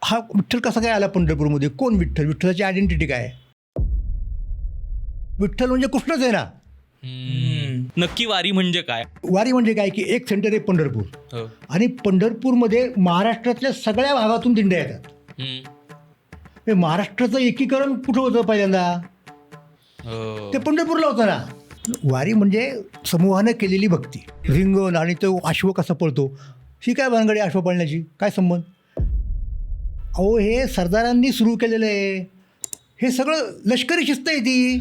हा विठ्ठल कसा काय आला पंढरपूरमध्ये? कोण विठ्ठल? विठ्ठलाची आयडेंटिटी काय? विठ्ठल म्हणजे कृष्णच आहे ना. नक्की वारी म्हणजे काय? वारी म्हणजे काय की एक सेंटर आहे पंढरपूर, हो. आणि पंढरपूरमध्ये महाराष्ट्रातल्या सगळ्या भागातून दिंड्या येतात. हे महाराष्ट्राचं एकीकरण कुठं होतं पहिल्यांदा? हो. ते पंढरपूरला होतं ना. वारी म्हणजे समूहानं केलेली भक्ती. रिंगण आणि तो अश्व कसा पळतो, ही काय भानगडी अश्व पळण्याची? काय संबंध? अहो, हे सरदारांनी सुरू केलेलं आहे. हे सगळं लष्करी शिस्त आहे ती.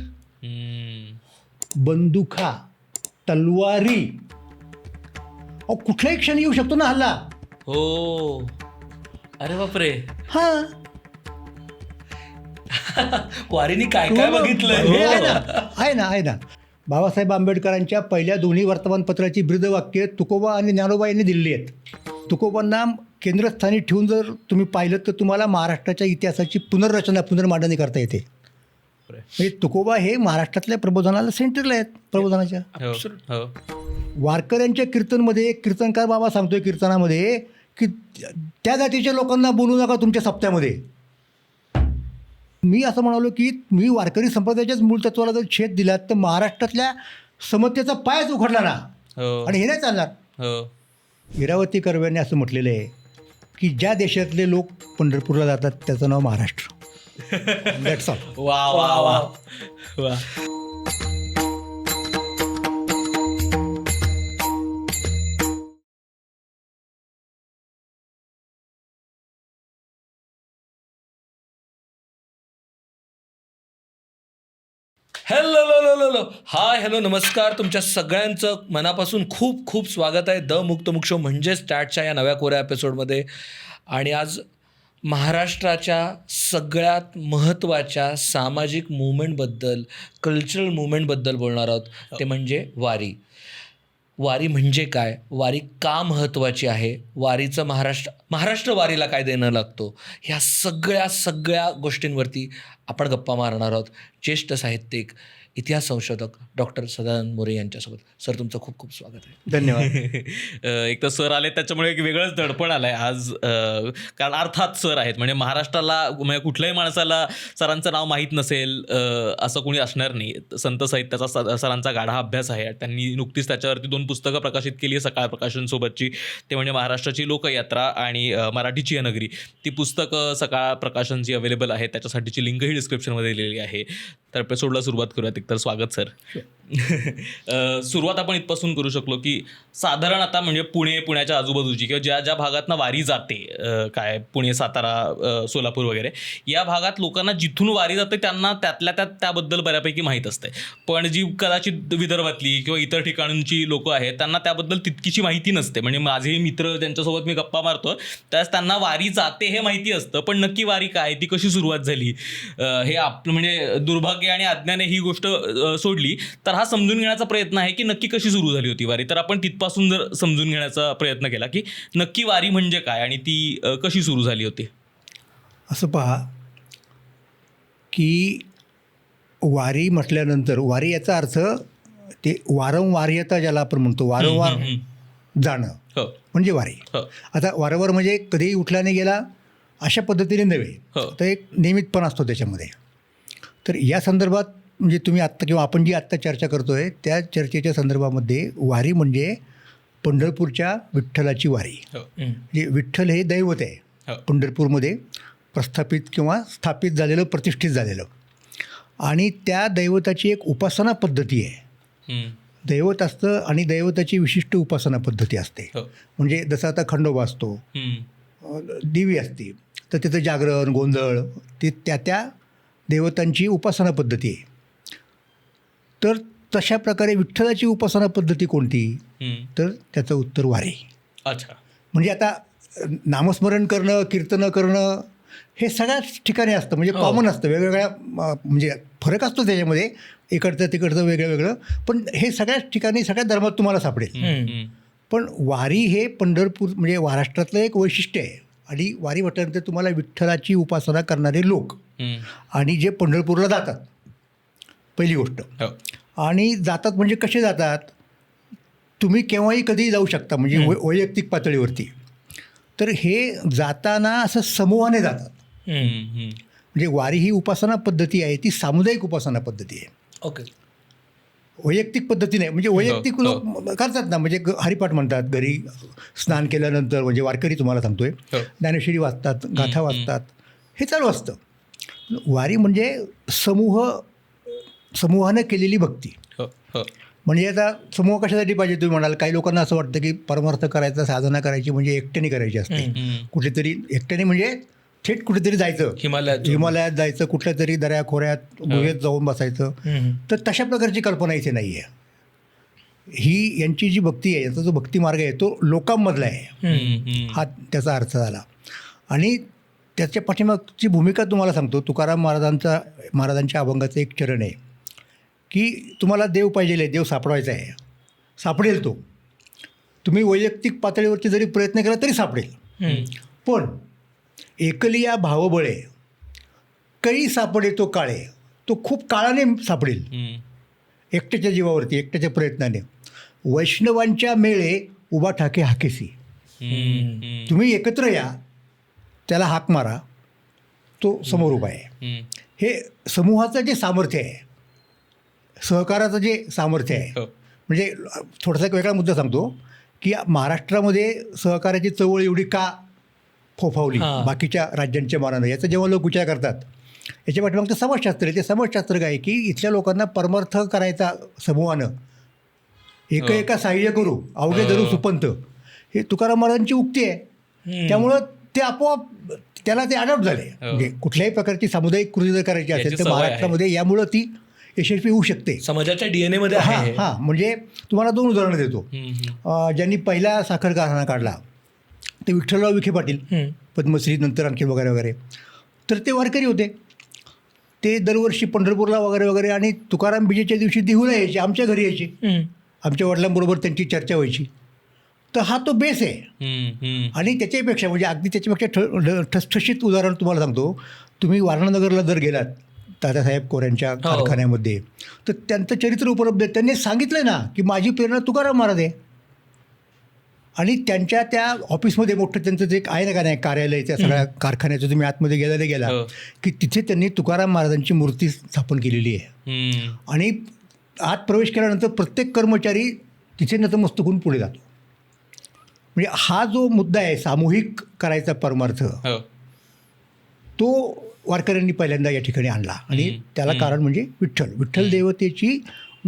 बंदुका, तलवारी, अहो कुठल्याही क्षणी येऊ शकतो ना हल्ला. हो. अरे बापरे. हां, वारीने काय काय बघितलंय. हे आहे ना. बाबासाहेब आंबेडकरांच्या पहिल्या दोन्ही वर्तमानपत्राची ब्रीदवाक्य तुकोबा आणि ज्ञानोबा यांनी दिलेली आहेत. तुकोबांना केंद्रस्थानी ठेवून जर तुम्ही पाहिलं तर तुम्हाला महाराष्ट्राच्या इतिहासाची पुनर्मांडणी करता येते. म्हणजे तुकोबा हे महाराष्ट्रातल्या प्रबोधनाला सेंटरला आहेत. प्रबोधनाच्या हो. वारकऱ्यांच्या कीर्तनमध्ये एक कीर्तनकार बाबा सांगतोय कीर्तनामध्ये की त्या जातीच्या लोकांना बोलू नका तुमच्या सप्त्यामध्ये. मी असं म्हणालो की मी वारकरी संप्रदायाच्याच मूळ तत्वाला जर छेद दिला तर महाराष्ट्रातल्या समतेचा पायच उखडला ना. आणि हे नाही चालणार. इरावती कर्व्यांनी असं म्हटलेलं आहे की ज्या देशातले लोक पंढरपूरला जातात त्याचं नाव महाराष्ट्र. That's all. वा वा वा वा. हॅलो नमस्कार. तुमच्या सगळ्यांचं मनापासून खूप खूप स्वागत आहे द मुक्तमुख शो म्हणजेच स्टॅटच्या या नव्या कोऱ्या एपिसोडमध्ये. आणि आज महाराष्ट्राच्या सगळ्यात महत्त्वाच्या सामाजिक मुवमेंटबद्दल, कल्चरल मुवमेंटबद्दल बोलणार आहोत. ते म्हणजे वारी. वारी म्हणजे काय? वारी का महत्त्वाची आहे? वारीचं महाराष्ट्र वारीला काय देणं लागतो? ह्या सगळ्या गोष्टींवरती आपण गप्पा मारणार आहोत ज्येष्ठ साहित्यिक, इतिहास संशोधक डॉक्टर सदानंद मोरे यांच्यासोबत. सर, तुमचं खूप खूप स्वागत आहे. धन्यवाद. एक तर सर आले त्याच्यामुळे एक वेगळंच दडपण आलं आहे आज. कारण अर्थात सर आहेत म्हणजे महाराष्ट्राला म्हणजे कुठल्याही माणसाला सरांचं नाव माहीत नसेल असं कोणी असणार नाही. संत साहित्याचा सरांचा गाढा अभ्यास आहे. त्यांनी नुकतीच त्याच्यावरती 2 पुस्तकं प्रकाशित केली आहे सकाळ प्रकाशनसोबतची. ते म्हणजे महाराष्ट्राची लोकयात्रा आणि मराठीची या नगरी. ती पुस्तकं सकाळ प्रकाशन जी अवेलेबल आहे त्याच्यासाठीची लिंकही डिस्क्रिप्शनमध्ये दिलेली आहे. तर एपिसोडला सुरुवात करूयात. तर स्वागत सर. सुरुवात आपण इथपासून करू शकलो की साधारण आता म्हणजे पुण्याच्या आजूबाजूची किंवा ज्या भागातनं वारी जाते, काय पुणे, सातारा, सोलापूर वगैरे या भागात लोकांना जिथून वारी जाते त्यांना त्याबद्दल बऱ्यापैकी माहीत असते. पण जी कदाचित विदर्भातली किंवा इतर ठिकाणची लोकं आहेत त्यांना त्याबद्दल तितकीशी माहिती नसते. म्हणजे माझे मित्र ज्यांच्यासोबत मी गप्पा मारतो त्यास त्यांना वारी जाते हे माहिती असतं, पण नक्की वारी काय, ती कशी सुरुवात झाली, हे आपलं म्हणजे दुर्भाग्य आणि अज्ञाने ही गोष्ट सोडली तर हा समजून घेण्याचा प्रयत्न आहे की नक्की कशी सुरू झाली होती वारी. तर आपण तिथपासून जर समजून घेण्याचा प्रयत्न केला की नक्की वारी म्हणजे काय आणि ती कशी सुरू झाली होती. असं पहा की वारी म्हटल्यानंतर वारी याचा अर्थ ते वारंवार्यता ज्याला आपण म्हणतो, वारंवार जाणं म्हणजे वारी. आता वारंवार म्हणजे कधीही उठला नाही गेला अशा पद्धतीने नव्हे, तर एक नियमितपणा असतो त्याच्यामध्ये. तर या संदर्भात म्हणजे तुम्ही आत्ता किंवा आपण जी आत्ता चर्चा करतो आहे त्या चर्चेच्या संदर्भामध्ये वारी म्हणजे पंढरपूरच्या विठ्ठलाची वारी. म्हणजे विठ्ठल हे दैवत आहे पंढरपूरमध्ये प्रस्थापित किंवा स्थापित झालेलं, प्रतिष्ठित झालेलं. आणि त्या दैवताची एक उपासना पद्धती आहे. दैवत असतं आणि दैवताची विशिष्ट उपासना पद्धती असते. म्हणजे जसं आता खंडोबा असतो, देवी असते, तर त्याचं जागरण, गोंधळ, ते त्या देवतांची उपासना पद्धती आहे. तर तशा प्रकारे विठ्ठलाची उपासना पद्धती कोणती? तर त्याचं उत्तर वारी. अच्छा. म्हणजे आता नामस्मरण करणं, कीर्तनं करणं हे सगळ्याच ठिकाणी असतं, म्हणजे कॉमन असतं. वेगवेगळ्या म्हणजे फरक असतो त्याच्यामध्ये, इकडचं तिकडचं वेगळं, पण हे सगळ्याच ठिकाणी सगळ्या धर्मात तुम्हाला सापडेल. पण वारी हे पंढरपूर म्हणजे महाराष्ट्रातलं एक वैशिष्ट्य आहे. आणि वारी म्हटल्यानंतर तुम्हाला विठ्ठलाची उपासना करणारे लोक आणि जे पंढरपूरला जातात, पहिली गोष्ट. आणि जातात म्हणजे कसे जातात? तुम्ही केव्हाही कधीही जाऊ शकता, म्हणजे वैयक्तिक पातळीवरती. तर हे जाताना असं समूहाने जातात. म्हणजे वारी ही उपासना पद्धती आहे, ती सामुदायिक उपासना पद्धती आहे. ओके. वैयक्तिक पद्धती नाही. म्हणजे वैयक्तिक लोक करतात ना, म्हणजे हरिपाठ म्हणतात घरी स्नान केल्यानंतर, म्हणजे वारकरी तुम्हाला सांगतोय, ज्ञानेश्वरी वाचतात, गाथा वाचतात, हे चालू असतं. वारी म्हणजे समूहानं केलेली भक्ती. म्हणजे आता समूह कशासाठी पाहिजे तुम्ही म्हणाल. काही लोकांना असं वाटतं की परमार्थ करायचा, साधना करायची म्हणजे एकट्याने करायची असते. कुठेतरी एकट्याने म्हणजे थेट कुठेतरी जायचं, हिमालयात जायचं, कुठल्या तरी दऱ्या खोऱ्यात गुहेत जाऊन बसायचं. तर तशा प्रकारची कल्पना इथे नाही आहे. ही यांची जी भक्ती आहे, याचा जो भक्ती मार्ग आहे तो लोकांमधला आहे, हा त्याचा अर्थ झाला. आणि त्याच्या पाठीमागची भूमिका तुम्हाला सांगतो. तुकाराम महाराजांच्या अभंगाचं एक चरण आहे की तुम्हाला देव पाहिजे आहे, देव सापडवायचा आहे, सापडेल तो. तुम्ही वैयक्तिक पातळीवरती जरी प्रयत्न केला तरी सापडेल. पण एकलिया भावबळे कळी सापडे तो काळे, तो खूप काळाने सापडेल. एकट्याच्या जीवावरती, एकट्याच्या प्रयत्नाने. वैष्णवांच्या मेळे उभा ठाके हाकेसी. तुम्ही एकत्र या, त्याला हाक मारा, तो समोर उभा आहे. हे समूहाचं जे सामर्थ्य आहे, सहकाराचं जे सामर्थ्य आहे. म्हणजे थोडासा एक वेगळा मुद्दा सांगतो की महाराष्ट्रामध्ये सहकार्याची चळवळ एवढी का फोफावली बाकीच्या राज्यांच्या मानानं, याचा जेव्हा लोक विचार करतात, याच्या पाठीमागचं समाजशास्त्र आहे. ते समाजशास्त्र काय की इथल्या लोकांना परमार्थ करायचा समूहानं, एका साह्य करू अवघे धरू सुपंथ, हे तुकाराम महाराजांची उक्ती आहे. त्यामुळं ते आपोआप त्याला ते अडॉप्ट झाले. म्हणजे कुठल्याही प्रकारची सामुदायिक कृती जर करायची असेल तर महाराष्ट्रामध्ये यामुळं ती यशस्वी होऊ शकते. समाजाच्या DNA मध्ये आहे. हां, म्हणजे तुम्हाला 2 उदाहरणं देतो. ज्यांनी पहिला साखर कारखाना काढला ते विठ्ठलराव विखे पाटील, पद्मश्री, नंतर आणखी वगैरे वगैरे. तर ते वारकरी होते. ते दरवर्षी पंढरपूरला वगैरे वगैरे, आणि तुकाराम बीजेच्या दिवशी देहूला यायचे, आमच्या घरी यायचे, आमच्या वडिलांबरोबर त्यांची चर्चा व्हायची. तर हा तो बेस आहे. आणि त्याच्यापेक्षा म्हणजे अगदी त्याच्यापेक्षा ठसठशीत उदाहरण तुम्हाला सांगतो. तुम्ही वारणानगरला जर गेलात दादासाहेब कोऱ्यांच्या कारखान्यामध्ये, तर त्यांचं चरित्र उपलब्ध आहे. त्यांनी सांगितलं ना की माझी प्रेरणा तुकाराम महाराज आहे. आणि त्यांच्या त्या ऑफिसमध्ये मोठं त्यांचं जे आहे ना का नाही कार्यालय, त्या सगळ्या कारखान्याचं तुम्ही आतमध्ये गेला की तिथे त्यांनी तुकाराम महाराजांची मूर्ती स्थापन केलेली आहे. आणि आत प्रवेश केल्यानंतर प्रत्येक कर्मचारी तिथे नतमस्तक होऊन पुढे जातो. म्हणजे हा जो मुद्दा आहे सामूहिक करायचा परमार्थ, तो वारकऱ्यांनी पहिल्यांदा या ठिकाणी आणला. आणि त्याला कारण म्हणजे विठ्ठल देवतेची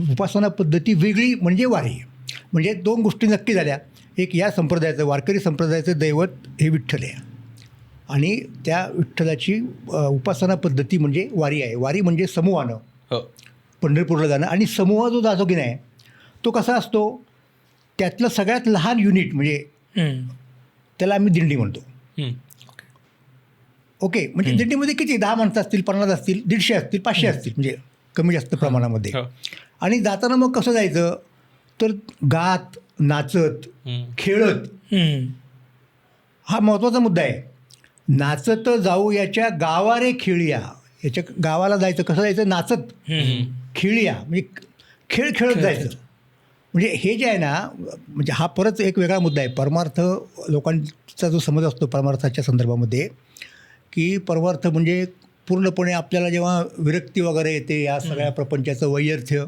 उपासना पद्धती वेगळी म्हणजे वारी. म्हणजे 2 गोष्टी नक्की झाल्या. एक, या संप्रदायाचं, वारकरी संप्रदायाचं दैवत हे विठ्ठल आहे, आणि त्या विठ्ठलाची उपासना पद्धती म्हणजे वारी आहे. वारी म्हणजे समूहानं पंढरपूरला जाणं. आणि समूह जो जातो की नाही, तो कसा असतो, त्यातलं सगळ्यात लहान युनिट म्हणजे त्याला आम्ही दिंडी म्हणतो. ओके, म्हणजे दिंडीमध्ये किती 10 माणसं असतील, 50 असतील, 150 असतील, 500 असतील, म्हणजे कमी जास्त प्रमाणामध्ये. आणि जाताना मग कसं जायचं, तर गात, नाचत, खेळत. हा महत्त्वाचा मुद्दा आहे. नाचत जाऊ याच्या गावारे खेळिया. याच्या गावाला जायचं, कसं जायचं, नाचत खेळिया, म्हणजे खेळ खेळत जायचं. म्हणजे हे जे आहे ना, म्हणजे हा परत एक वेगळा मुद्दा आहे. परमार्थ लोकांचा जो समज असतो परमार्थाच्या संदर्भामध्ये, की परमार्थ म्हणजे पूर्णपणे आपल्याला जेव्हा विरक्ती वगैरे येते, या सगळ्या प्रपंचाचं वैयर्थ्य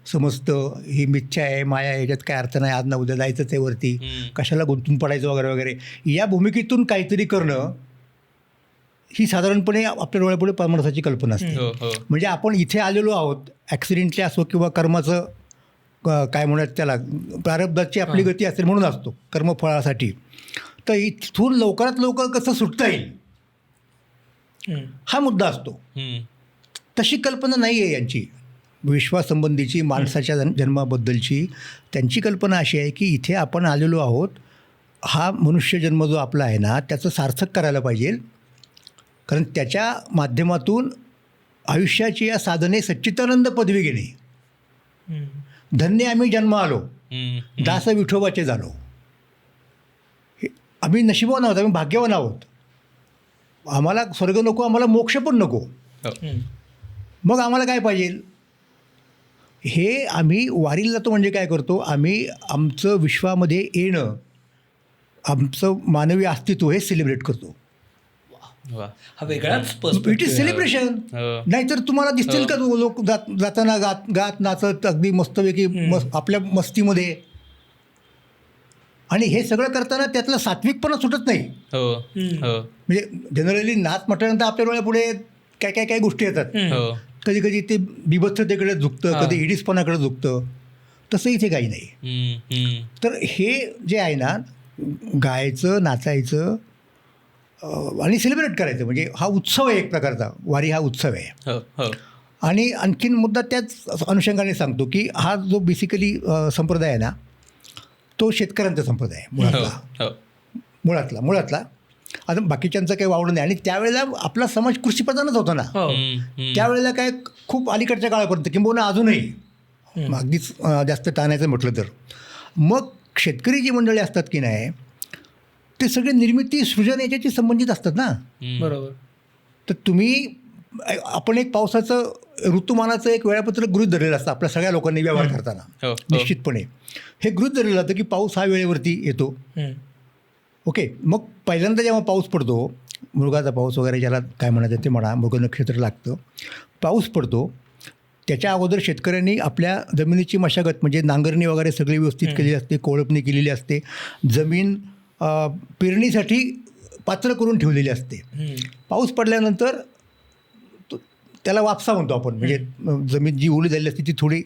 समजतं, ही मिथ्या आहे, माया आहे, याच्यात काय अर्थ नाही, आज ना उद्या जायचंच आहे वरती, कशाला गुंतून पडायचं वगैरे वगैरे, या भूमिकेतून काहीतरी करणं ही साधारणपणे आपल्या डोळ्यापुढे परमार्थाची कल्पना असते. म्हणजे आपण इथे आलेलो आहोत, ॲक्सिडेंटली असो किंवा कर्माचं काय म्हणत त्याला, प्रारब्धाची आपली गती असेल म्हणून असतो कर्मफळासाठी. तर इथून लवकरात लवकर कसं सुटता येईल हा मुद्दा असतो. तशी कल्पना नाही आहे यांची विश्वासंबंधीची, माणसाच्या जन्माबद्दलची. त्यांची कल्पना अशी आहे की इथे आपण आलेलो आहोत, हा मनुष्य जन्म जो आपला आहे ना, त्याचं सार्थक करायला पाहिजे, कारण त्याच्या माध्यमातून आयुष्याची या साधने सच्चिदानंद पदवी घेणे. धन्य आम्ही जन्म आलो, दास विठोबाचे झालो. आम्ही नशिबवान आहोत, आम्ही भाग्यवान आहोत. आम्हाला स्वर्ग नको, आम्हाला मोक्ष पण नको. मग आम्हाला काय पाहिजे, हे आम्ही वारीला जातो म्हणजे काय करतो, आम्ही आमचं विश्वामध्ये येणं, आमचं मानवी अस्तित्व हे सेलिब्रेट करतो. वा. हा वेगळाच इट पर्स्पेक्टिव्ह इज सेलिब्रेशन. हो. नाहीतर तुम्हाला दिसतील का लोक जाताना गात नाचत अगदी मस्तपैकी आपल्या मस्तीमध्ये, आणि हे सगळं करताना त्यातलं सात्विकपणा सुटत नाही. हो. हो. म्हणजे जनरली नाच म्हटल्यानंतर आपल्या डोळ्यापुढे काय काय काय गोष्टी येतात. हो. कधी कधी ते बिभत्सतेकडे झुकतं, कधी हिडीसपणाकडे झुकतं. तसं इथे काही नाही. तर हे जे आहे ना, गायचं, नाचायचं आणि सेलिब्रेट करायचं, म्हणजे हा उत्सव आहे एक प्रकारचा. वारी हा उत्सव आहे. हो. हो. आणि आणखीन मुद्दा त्याच अनुषंगाने सांगतो की हा जो बेसिकली संप्रदाय आहे ना, तो शेतकऱ्यांचा संप्रदाय आहे मुळातला. आता बाकीच्यांचं काही वावडं नाही. आणि त्यावेळेला आपला समाज कृषीप्रधानच होता ना. त्यावेळेला काय खूप अलीकडच्या काळापर्यंत, किंबहुना अजूनही अगदीच जास्त ताणायचं म्हटलं तर, मग शेतकरी जी मंडळी असतात की नाही, ते सगळे निर्मिती सृजन याच्याशी संबंधित असतात ना. बरोबर. तर तुम्ही, आपण एक पावसाचं ऋतुमानाचं एक वेळापत्रक गृहीत धरलेलं असतं आपल्या सगळ्या लोकांनी व्यवहार करताना. निश्चितपणे हे गृहीत धरलेलं जातं की पाऊस हा वेळेवरती येतो. ओके. मग पहिल्यांदा जेव्हा पाऊस पडतो, मृगाचा पाऊस वगैरे ज्याला काय म्हणायचं ते म्हणा, मृग नक्षत्र लागतं, पाऊस पडतो, त्याच्या अगोदर शेतकऱ्यांनी आपल्या जमिनीची मशागत म्हणजे नांगरणी वगैरे सगळी व्यवस्थित केलेली असते, कोळपणी केलेली असते, जमीन पेरणीसाठी पात्र करून ठेवलेली असते. पाऊस पडल्यानंतर त्याला वापसा म्हणतो आपण, म्हणजे जमीन जी ओली झालेली असते ती थोडी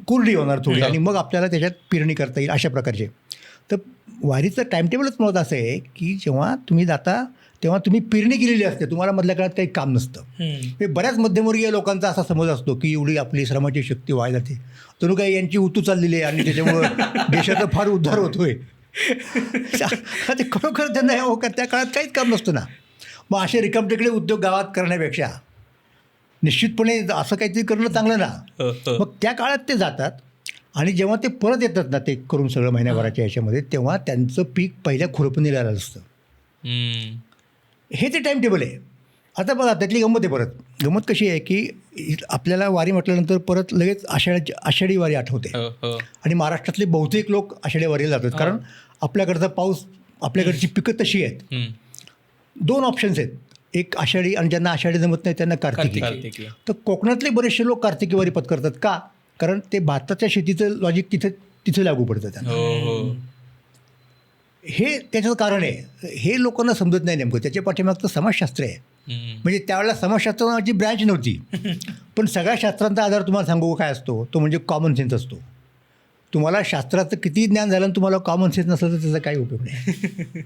कोरडी होणार थोडी, आणि मग आपल्याला त्याच्यात पेरणी करता येईल अशा प्रकारचे. तर वारीचं टाईमटेबलच मुळात असं आहे की जेव्हा तुम्ही जाता तेव्हा तुम्ही पेरणी केलेली असते, तुम्हाला मधल्या काळात काही काम नसतं. हे बऱ्याच मध्यमवर्गीय लोकांचा असा समज असतो की एवढी आपली श्रमाची शक्ती व्हायला जाते, जणू काही यांची उतू चाललेली आहे आणि त्याच्यामुळं देशाचा फार उद्धार होतोय. ते खरोखर त्यांना त्या काळात काहीच काम नसतं ना. मग असे रिकामटेकडे उद्योग गावात करण्यापेक्षा निश्चितपणे असं काहीतरी करणं चांगलं ना. मग त्या काळात ते जातात, आणि जेव्हा ते परत येतात ना ते करून सगळं महिन्याभराच्या ह्याच्यामध्ये, तेव्हा त्यांचं पीक पहिल्या खुरपणीला आलं असतं. हे ते टाईम टेबल आहे. आता बघा त्यातली गंमत आहे. परत गंमत कशी आहे की आपल्याला वारी म्हटल्यानंतर परत लगेच आषाढी वारी आठवते. आणि महाराष्ट्रातले बहुतेक लोक आषाढी वारीला जातात, कारण आपल्याकडचा पाऊस, आपल्याकडची पिकं तशी आहेत. 2 ऑप्शन्स आहेत, एक आषाढी, आणि ज्यांना आषाढी जमत नाही त्यांना कार्तिकी. तर कोकणातले बरेचसे लोक कार्तिकी वारी पत्करतात. का? कारण ते भाताच्या शेतीचं लॉजिक तिथे लागू पडतं त्यांना. हे त्याचं कारण आहे. हे लोकांना समजत नाही नेमकं. त्याच्या पाठीमागचं समाजशास्त्र आहे. म्हणजे त्यावेळेला समाजशास्त्र नावाची ब्रँच नव्हती, पण सगळ्या शास्त्रांचा आधार तुम्हाला सांगू काय असतो, तो म्हणजे कॉमन सेन्स असतो. तुम्हाला शास्त्राचं किती ज्ञान झालं आणि तुम्हाला कॉमन सेन्स नसलं तर त्याचा काही उपयोग नाही.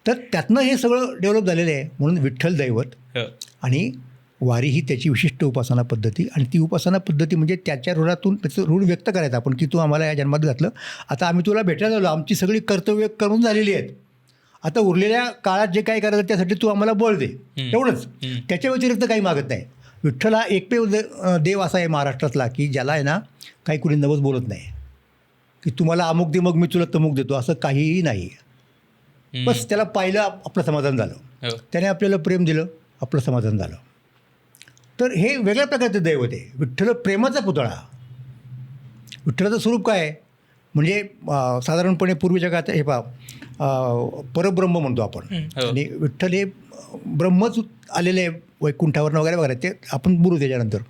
तर त्यातनं हे सगळं डेव्हलप झालेलं आहे. म्हणून विठ्ठल दैवत आणि वारी ही त्याची विशिष्ट उपासना पद्धती, आणि ती उपासना पद्धती म्हणजे त्याच्या ऋणातून त्याचं ऋण व्यक्त करायचं आपण, की तू आम्हाला या जन्मात घातलं, आता आम्ही तुला भेटायला आलो, आमची सगळी कर्तव्य करून झालेली आहेत, आता उरलेल्या काळात जे काय करायचं त्यासाठी तू आम्हाला बळ दे, एवढंच. त्याच्या व्यतिरिक्त काही मागत नाही. विठ्ठल हा एकमेव देव असा आहे महाराष्ट्रातला की ज्याला आहे ना काही कुणी नवस बोलत नाही, की तुम्हाला अमुक दे मग मी तुला तमुक देतो, असं काहीही नाही. बस त्याला पाहिलं आपलं समाधान झालं, त्याने आपल्याला प्रेम दिलं, आपलं समाधान झालं. तर हे वेगळ्या प्रकारचं दैवत आहे. विठ्ठल प्रेमाचा पुतळा. विठ्ठलाचं स्वरूप काय आहे म्हणजे साधारणपणे पूर्वीच्या काळात हे परब्रह्म म्हणतो आपण, आणि विठ्ठल हे ब्रह्मच आलेले वैकुंठावरनं वगैरे वगैरे, ते आपण बोलू त्याच्यानंतर.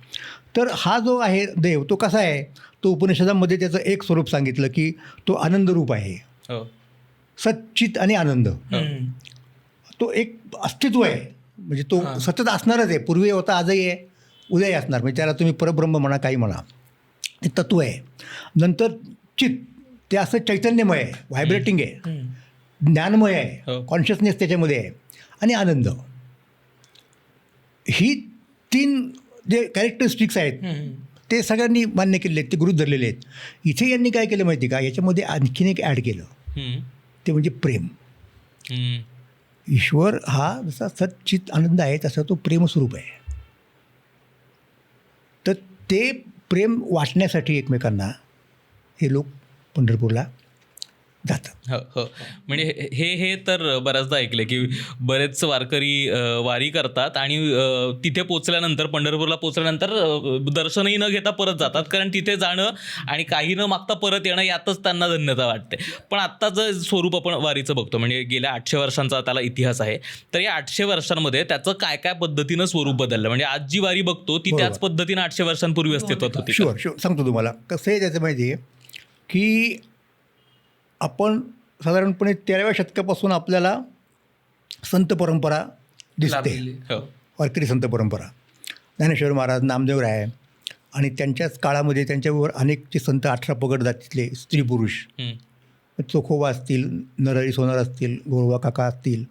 तर हा जो आहे देव तो कसा आहे, तो उपनिषदामध्ये त्याचं एक स्वरूप सांगितलं की तो आनंद रूप आहे. सच्चित आणि आनंद, तो एक अस्तित्व आहे. म्हणजे तो सतत असणारच आहे. पूर्वी होता, आजही आहे, उद्याही असणार. म्हणजे त्याला तुम्ही परब्रह्म म्हणा, काही म्हणा, ते तत्व आहे. नंतर चित, ते असं चैतन्यमय आहे, व्हायब्रेटिंग आहे, ज्ञानमय आहे, कॉन्शियसनेस त्याच्यामध्ये आहे, आणि आनंद. ही 3 जे कॅरेक्टरिस्टिक्स आहेत ते सगळ्यांनी मान्य केलेले आहेत, ते गृहीत धरलेले आहेत. इथे यांनी काय केलं माहिती का, याच्यामध्ये आणखीन एक ॲड केलं, ते म्हणजे प्रेम. ईश्वर हा जसा सच्चित आनंद आहे तसा तो प्रेमस्वरूप आहे. तर ते प्रेम वाटण्यासाठी एकमेकांना हे लोक पंढरपूरला जातात. हो हो म्हणजे हे तर बऱ्याचदा ऐकलं की बरेच वारकरी वारी करतात आणि तिथे पोचल्यानंतर पंढरपूरला पोचल्यानंतर दर्शनही न घेता परत जातात, कारण तिथे जाणं आणि काही न मागता परत येणं यातच त्यांना धन्यता वाटते. पण आत्ताचं स्वरूप आपण वारीचं बघतो, म्हणजे गेल्या 800 वर्षांचा त्याला इतिहास आहे, तर या 800 वर्षांमध्ये त्याचं काय काय पद्धतीनं स्वरूप बदललं, म्हणजे आज जी वारी बघतो ती त्याच पद्धतीनं 800 वर्षांपूर्वी अस्तित्वात होती. शुअर सांगतो तुम्हाला कसं आहे त्याचं माहिती आहे की आपण साधारणपणे 13व्या शतकापासून आपल्याला संत परंपरा दिसते, वारकरी संत परंपरा. ज्ञानेश्वर महाराज, नामदेव राय आणि त्यांच्याच काळामध्ये त्यांच्यावर अनेकचे संत 18 पगड जातीतले स्त्री पुरुष, चोखोबा असतील, नरहरी सोनार असतील, गोरवा काका असतील,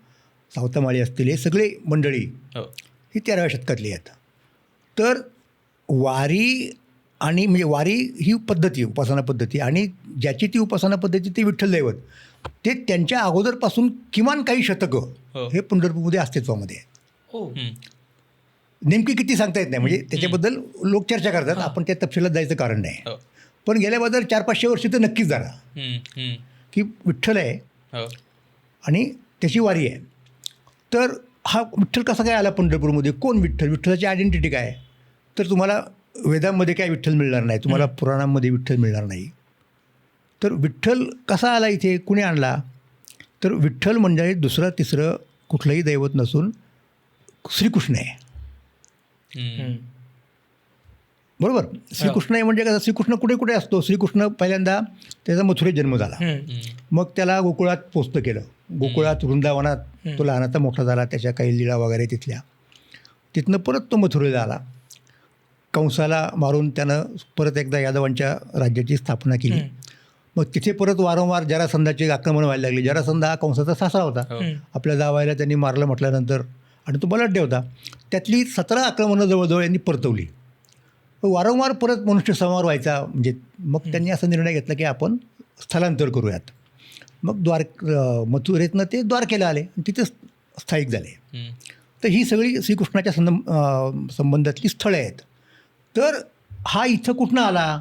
सावतामाळी असतील, हे सगळे मंडळी ही 13व्या शतकातली आहेत. तर वारी आणि म्हणजे वारी ही पद्धती, उपासना पद्धती, आणि ज्याची ती उपासना पद्धती ते विठ्ठल दैवत, ते त्यांच्या अगोदरपासून किमान काही शतकं हे पंढरपूरमध्ये अस्तित्वामध्ये आहे. नेमकी किती सांगता येत नाही, म्हणजे त्याच्याबद्दल लोक चर्चा करतात, आपण त्या तपशिलात जायचं कारण नाही. पण गेल्याबद्दल 400-500 वर्षी तर नक्कीच झाला की विठ्ठल आहे आणि त्याची वारी आहे. तर हा विठ्ठल कसा काय आला पंढरपूरमध्ये, कोण विठ्ठल, विठ्ठलाची आयडेंटिटी काय, तर तुम्हाला वेदांमध्ये काय विठ्ठल मिळणार नाही, तुम्हाला पुराणांमध्ये विठ्ठल मिळणार नाही. तर विठ्ठल कसा आला इथे, कुणी आणला, तर विठ्ठल म्हणजे दुसरं तिसरं कुठलंही दैवत नसून श्रीकृष्ण आहे. बरोबर, श्रीकृष्ण आहे म्हणजे कसं, श्रीकृष्ण कुठे कुठे असतो, श्रीकृष्ण पहिल्यांदा त्याचा मथुरेत जन्म झाला, मग त्याला गोकुळात पोस्त केलं, गोकुळात वृंदावनात तो लहानाचा मोठा झाला, त्याच्या काही लीळा वगैरे तिथल्या, तिथनं परत तो मथुरेला आला. कंसाला मारून त्यानं परत एकदा यादवांच्या राज्याची स्थापना केली. मग तिथे परत वारंवार जरासंधाचे आक्रमण व्हायला लागले. जरासंध हा कंसाचा सासरा होता, आपल्या जावायला त्यांनी मारलं म्हटल्यानंतर, आणि तो बलाढ्य होता. त्यातली 17 आक्रमणं जवळजवळ यांनी परतवली. वारंवार परत मनुष्य संहार व्हायचा, म्हणजे मग त्यांनी असा निर्णय घेतला की आपण स्थलांतर करूयात. मग मथुरेतनं ते द्वारकेला आले आणि तिथे स्थायिक झाले. तर ही सगळी श्रीकृष्णाच्या संबंधातली स्थळं आहेत. तर हा इथं कुठनं आला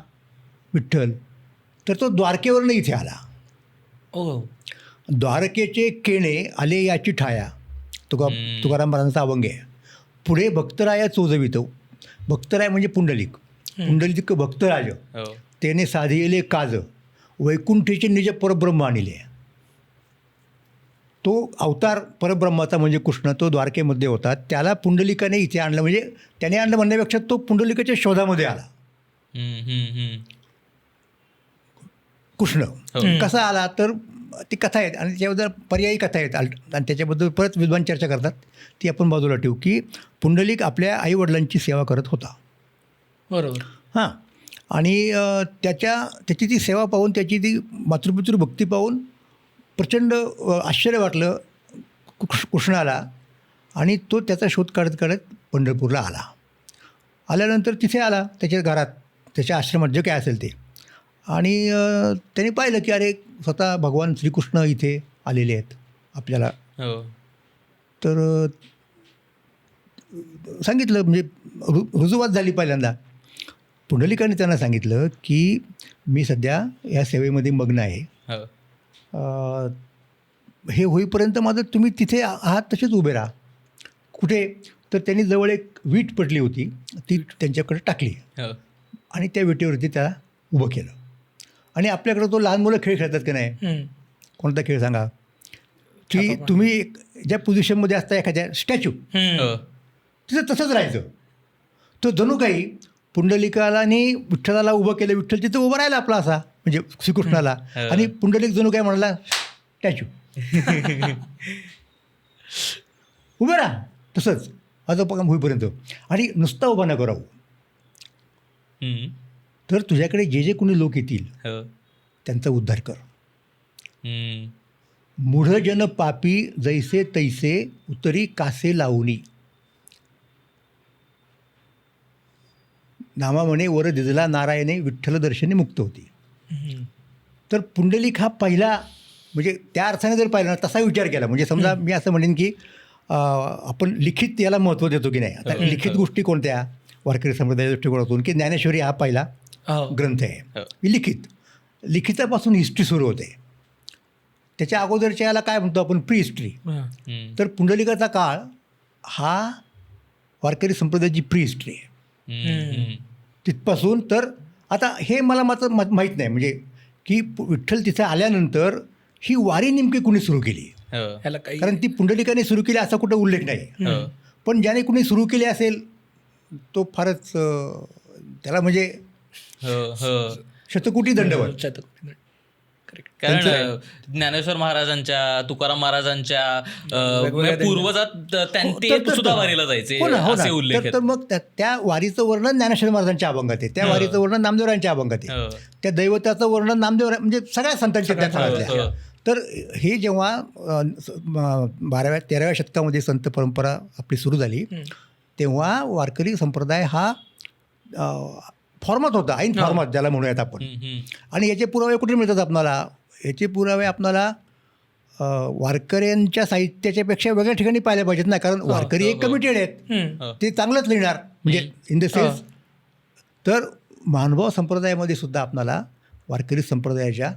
विठ्ठल, तर तो द्वारकेवरनं इथे आला. द्वारकेचे केणे आले याची ठाया, तुकाराम महाराजांचा अभंग आहे. पुढे भक्तराया चोजवितो, भक्तराय म्हणजे पुंडलिक, पुंडलिक भक्तराज, त्याने साधिले काज, वैकुंठीचे निज परब्रह्म आणले. तो अवतार परब्रह्माचा म्हणजे कृष्ण, तो द्वारकेमध्ये होता, त्याला पुंडलिकाने इथे आणलं, म्हणजे त्याने आणलं म्हणण्यापेक्षा तो पुंडलिकाच्या शोधामध्ये आला. कृष्ण कसा आला, तर ती कथा आहेत आणि त्याबद्दल पर्यायी कथा आहेत आणि त्याच्याबद्दल परत विद्वान चर्चा करतात, ती आपण बाजूला ठेवू. की पुंडलिक आपल्या आईवडिलांची सेवा करत होता, बरोबर, हां, आणि त्याची ती सेवा पाहून, त्याची ती मातृपितृ भक्ती पाहून प्रचंड आश्चर्य वाटलं कृष्णाला, आणि तो त्याचा शोध काढत काढत पंढरपूरला आला. आल्यानंतर तिथे आला त्याच्या घरात, त्याच्या आश्रमात जे काय असेल ते, आणि त्याने पाहिलं की अरे स्वतः भगवान श्रीकृष्ण इथे आलेले आहेत आपल्याला. तर सांगितलं, म्हणजे रुजुवात झाली पहिल्यांदा. पुंडलिकाने त्यांना सांगितलं की मी सध्या या सेवेमध्ये मग्न आहे, हे होईपर्यंत माझं तुम्ही तिथे आहात तसेच उभे राहा. कुठे, तर त्यांनी जवळ एक वीट पडली होती, ती त्यांच्याकडे टाकली आणि त्या विटेवरती त्याला उभं केलं. आणि आपल्याकडे तो लहान मुलं खेळ खेळतात की नाही, कोणता खेळ सांगा, की तुम्ही ज्या पोझिशनमध्ये असता एखाद्या स्टॅच्यू, तिथं तसंच राहायचं. तो जणू काही पुंडलिकाला आणि विठ्ठलाला उभं केलं, विठ्ठल तिथं उभं राहिला आपला असा, म्हणजे श्रीकृष्णाला, आणि पुंडलिक जणू काय म्हणाला, स्टॅच्यू उभं राहा तसंच माझं पगाम होईपर्यंत, आणि नुसता उभा न करावं, तर तुझ्याकडे जे जे कोणी लोक येतील त्यांचा उद्धार कर. मूढजन पापी जैसे तैसे उतरी कासे लावणी, नामा म्हणे वर दिजला नारायणे विठ्ठल दर्शने मुक्त होती. तर पुंडलिक हा पहिला, म्हणजे त्या अर्थाने जर पाहिला ना, तसा विचार केला, म्हणजे समजा मी असं म्हणेन की आपण लिखित याला महत्त्व देतो की नाही. आता लिखित गोष्टी कोणत्या, वारकरी संप्रदायाच्या दृष्टिकोनातून, की ज्ञानेश्वरी हा पहिला ग्रंथ आहे लिखित, लिखितापासून हिस्ट्री सुरू होते. त्याच्या अगोदरच्या याला काय म्हणतो आपण प्री हिस्ट्री. तर पुंडलिकाचा काळ हा वारकरी संप्रदायाची प्री हिस्ट्री आहे. तिथपासून तर आता हे मला मात्र माहीत नाही म्हणजे की विठ्ठल तिथे आल्यानंतर ही वारी नेमकी कुणी सुरू केली, कारण ती पुंडलिकाने सुरू केली असा कुठं उल्लेख नाही. पण ज्याने कुणी सुरू केली असेल तो फारच त्याला म्हणजे शतकोटी दंडवत. कारण ज्ञानेश्वर महाराजांच्या, तुकाराम महाराजांच्या पूर्वजात ते सुद्धा वारीला जायचे असे उल्लेख आहेत. तर मग त्या वारीचं वर्णन ज्ञानेश्वर महाराजांच्या अभंगात आहे, त्या वारीचं वर्णन नामदेवरायांच्या अभंगात आहे, त्या दैवताचं वर्णन नामदेव म्हणजे सगळ्या संतांच्या त्या काळातल्या. तर हे जेव्हा 12व्या-13व्या शतकामध्ये संत परंपरा आपली सुरू झाली तेव्हा वारकरी संप्रदाय हा फॉर्मात होता, ऐन फॉर्मात ज्याला म्हणूयात आपण. आणि याचे पुरावे कुठे मिळतात आपणाला? याचे पुरावे आपणाला वारकऱ्यांच्या साहित्याच्या पेक्षा वेगळ्या ठिकाणी पाहिले पाहिजेत ना, कारण वारकरी एक कमिटेड आहेत, ते चांगलंच लिहिणार म्हणजे इन द सेन्स. तर महानुभाव संप्रदायामध्ये सुद्धा आपणाला वारकरी संप्रदायाच्या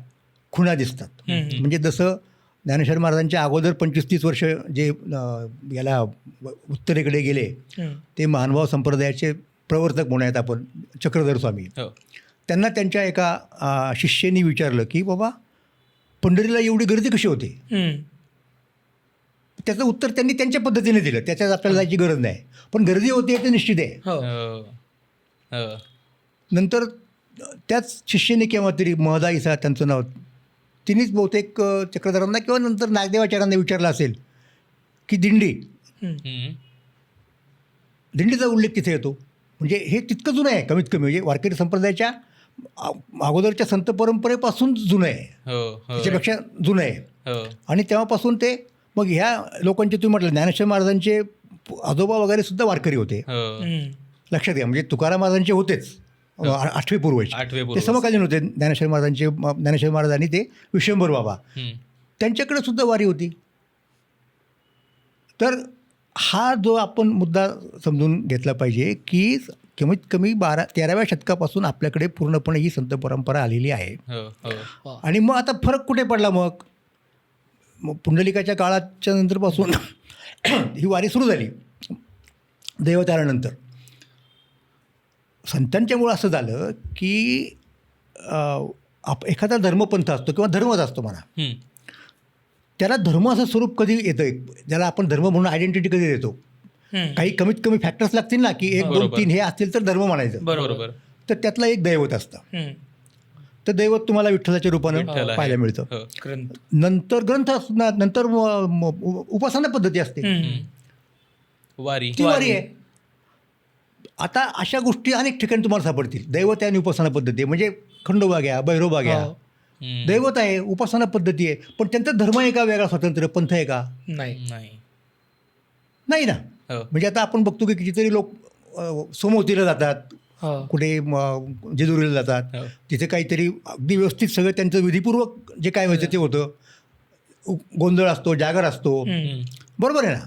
खुणा दिसतात. म्हणजे जसं ज्ञानेश्वर महाराजांच्या अगोदर 25-30 वर्ष जे याला उत्तरेकडे गेले ते महानुभाव संप्रदायाचे प्रवर्तक म्हणूयात आपण, चक्रधर स्वामी. त्यांना त्यांच्या एका शिष्याने विचारलं की बाबा पंढरीला एवढी गर्दी कशी होते? त्याचं उत्तर त्यांनी त्यांच्या पद्धतीने दिलं, त्याच्यात आपल्याला जायची गरज नाही, पण गर्दी होते ते निश्चित आहे. नंतर त्याच शिष्याने केव्हा तरी महदाईसा त्यांचं नाव, तिनेच बहुतेक चक्रधरांना किंवा नंतर नागदेवाचार्यांना विचारलं असेल की दिंडीचा उल्लेख तिथे येतो. म्हणजे हे तितकं जुनं आहे कमीत कमी, म्हणजे वारकरी संप्रदायाच्या अगोदरच्या संत परंपरेपासून जुनं आहे, त्याच्यापेक्षा जुनं आहे. आणि तेव्हापासून ते मग ह्या लोकांचे तुम्ही म्हटलं ज्ञानेश्वर महाराजांचे आजोबा वगैरे सुद्धा वारकरी होते, लक्षात घ्या. म्हणजे तुकाराम महाराजांचे होतेच 8वे पूर्वचे, ते समकालीन होते ज्ञानेश्वर महाराजांचे. ज्ञानेश्वर महाराजांनी ते विश्वंभर बाबा त्यांच्याकडे सुद्धा वारी होती. तर हा जो आपण मुद्दा समजून घेतला पाहिजे की कमीत कमी 13व्या शतकापासून आपल्याकडे पूर्णपणे ही संत परंपरा आलेली आहे. आणि मग आता फरक कुठे पडला? मग पुंडलिकाच्या काळाच्या नंतरपासून ही वारी सुरू झाली दैवतारानंतर. संतांच्यामुळं असं झालं की एखादा धर्मपंथ असतो किंवा धर्मच असतो म्हणा, त्याला धर्म असं स्वरूप कधी येतं, ज्याला आपण धर्म म्हणून आयडेंटिटी कधी देतो? काही कमीत कमी फॅक्टर्स लागतील ना की 1, 2, 3 हे असतील तर धर्म म्हणायचं. बरोबर. तर त्यातलं एक दैवत असतं. तर दैवत तुम्हाला विठ्ठलाच्या रूपानं पाहायला मिळतं. नंतर ग्रंथ, नंतर उपासना पद्धती असते, ती वारी आहे. आता अशा गोष्टी अनेक ठिकाणी तुम्हाला सापडतील. दैवत आहे आणि उपासना पद्धती आहे, म्हणजे खंडोबा घ्या, भैरोबा घ्या, दैवत आहे, उपासना पद्धती आहे, पण त्यांचा धर्म आहे का वेगळा स्वतंत्र? पंथ आहे का? नाही ना. म्हणजे आता आपण बघतो की कितीतरी लोक सोमवतीला जातात, कुठे जेजुरीला जातात, तिथे काहीतरी अगदी व्यवस्थित सगळं त्यांचं विधीपूर्वक जे काय व्हायचं ते होतं. गोंधळ असतो, जागर असतो, बरोबर आहे ना.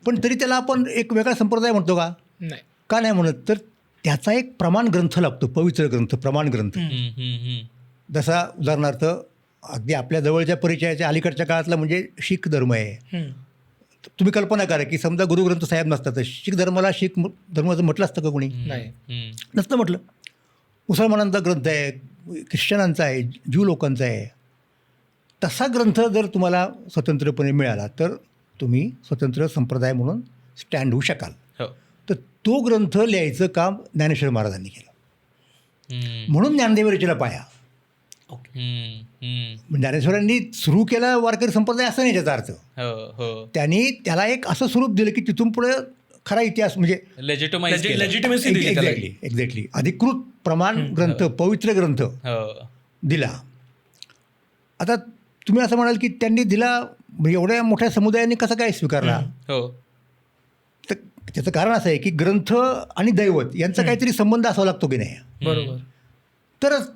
पण तरी त्याला आपण एक वेगळा संप्रदाय म्हणतो का? का नाही म्हणत? तर त्याचा एक प्रमाण ग्रंथ लागतो, पवित्र ग्रंथ, प्रमाण ग्रंथ. जसा उदाहरणार्थ अगदी आपल्या जवळच्या परिचयाच्या अलीकडच्या काळातला म्हणजे शीख धर्म आहे. तुम्ही कल्पना करा की समजा गुरुग्रंथ साहेब नसतात तर शीख धर्माला शीख धर्माचं म्हटलं असतं का कोणी? नसतं म्हटलं. मुसलमानांचा ग्रंथ आहे, ख्रिश्चनांचा आहे, ज्यू लोकांचा आहे. तसा ग्रंथ जर तुम्हाला स्वतंत्रपणे मिळाला तर तुम्ही स्वतंत्र संप्रदाय म्हणून स्टँड होऊ शकाल. तर तो ग्रंथ लिहायचं काम ज्ञानेश्वर महाराजांनी केलं, म्हणून ज्ञानदेव रचना पाया. ज्ञानेश्वरांनी सुरू केला वारकरी संप्रदाय असं नाही त्याचा अर्थ. त्यांनी त्याला एक असं स्वरूप दिलं की तिथून पुढे खरा इतिहास म्हणजे एक्झॅक्टली अधिकृत प्रमाण ग्रंथ, पवित्र ग्रंथ दिला. आता तुम्ही असं म्हणाल की त्यांनी दिला एवढ्या मोठ्या समुदायाने कसा काय स्वीकारला? तर त्याचं कारण असं आहे की ग्रंथ आणि दैवत यांचा काहीतरी संबंध असावा लागतो की नाही? बरोबर. तरच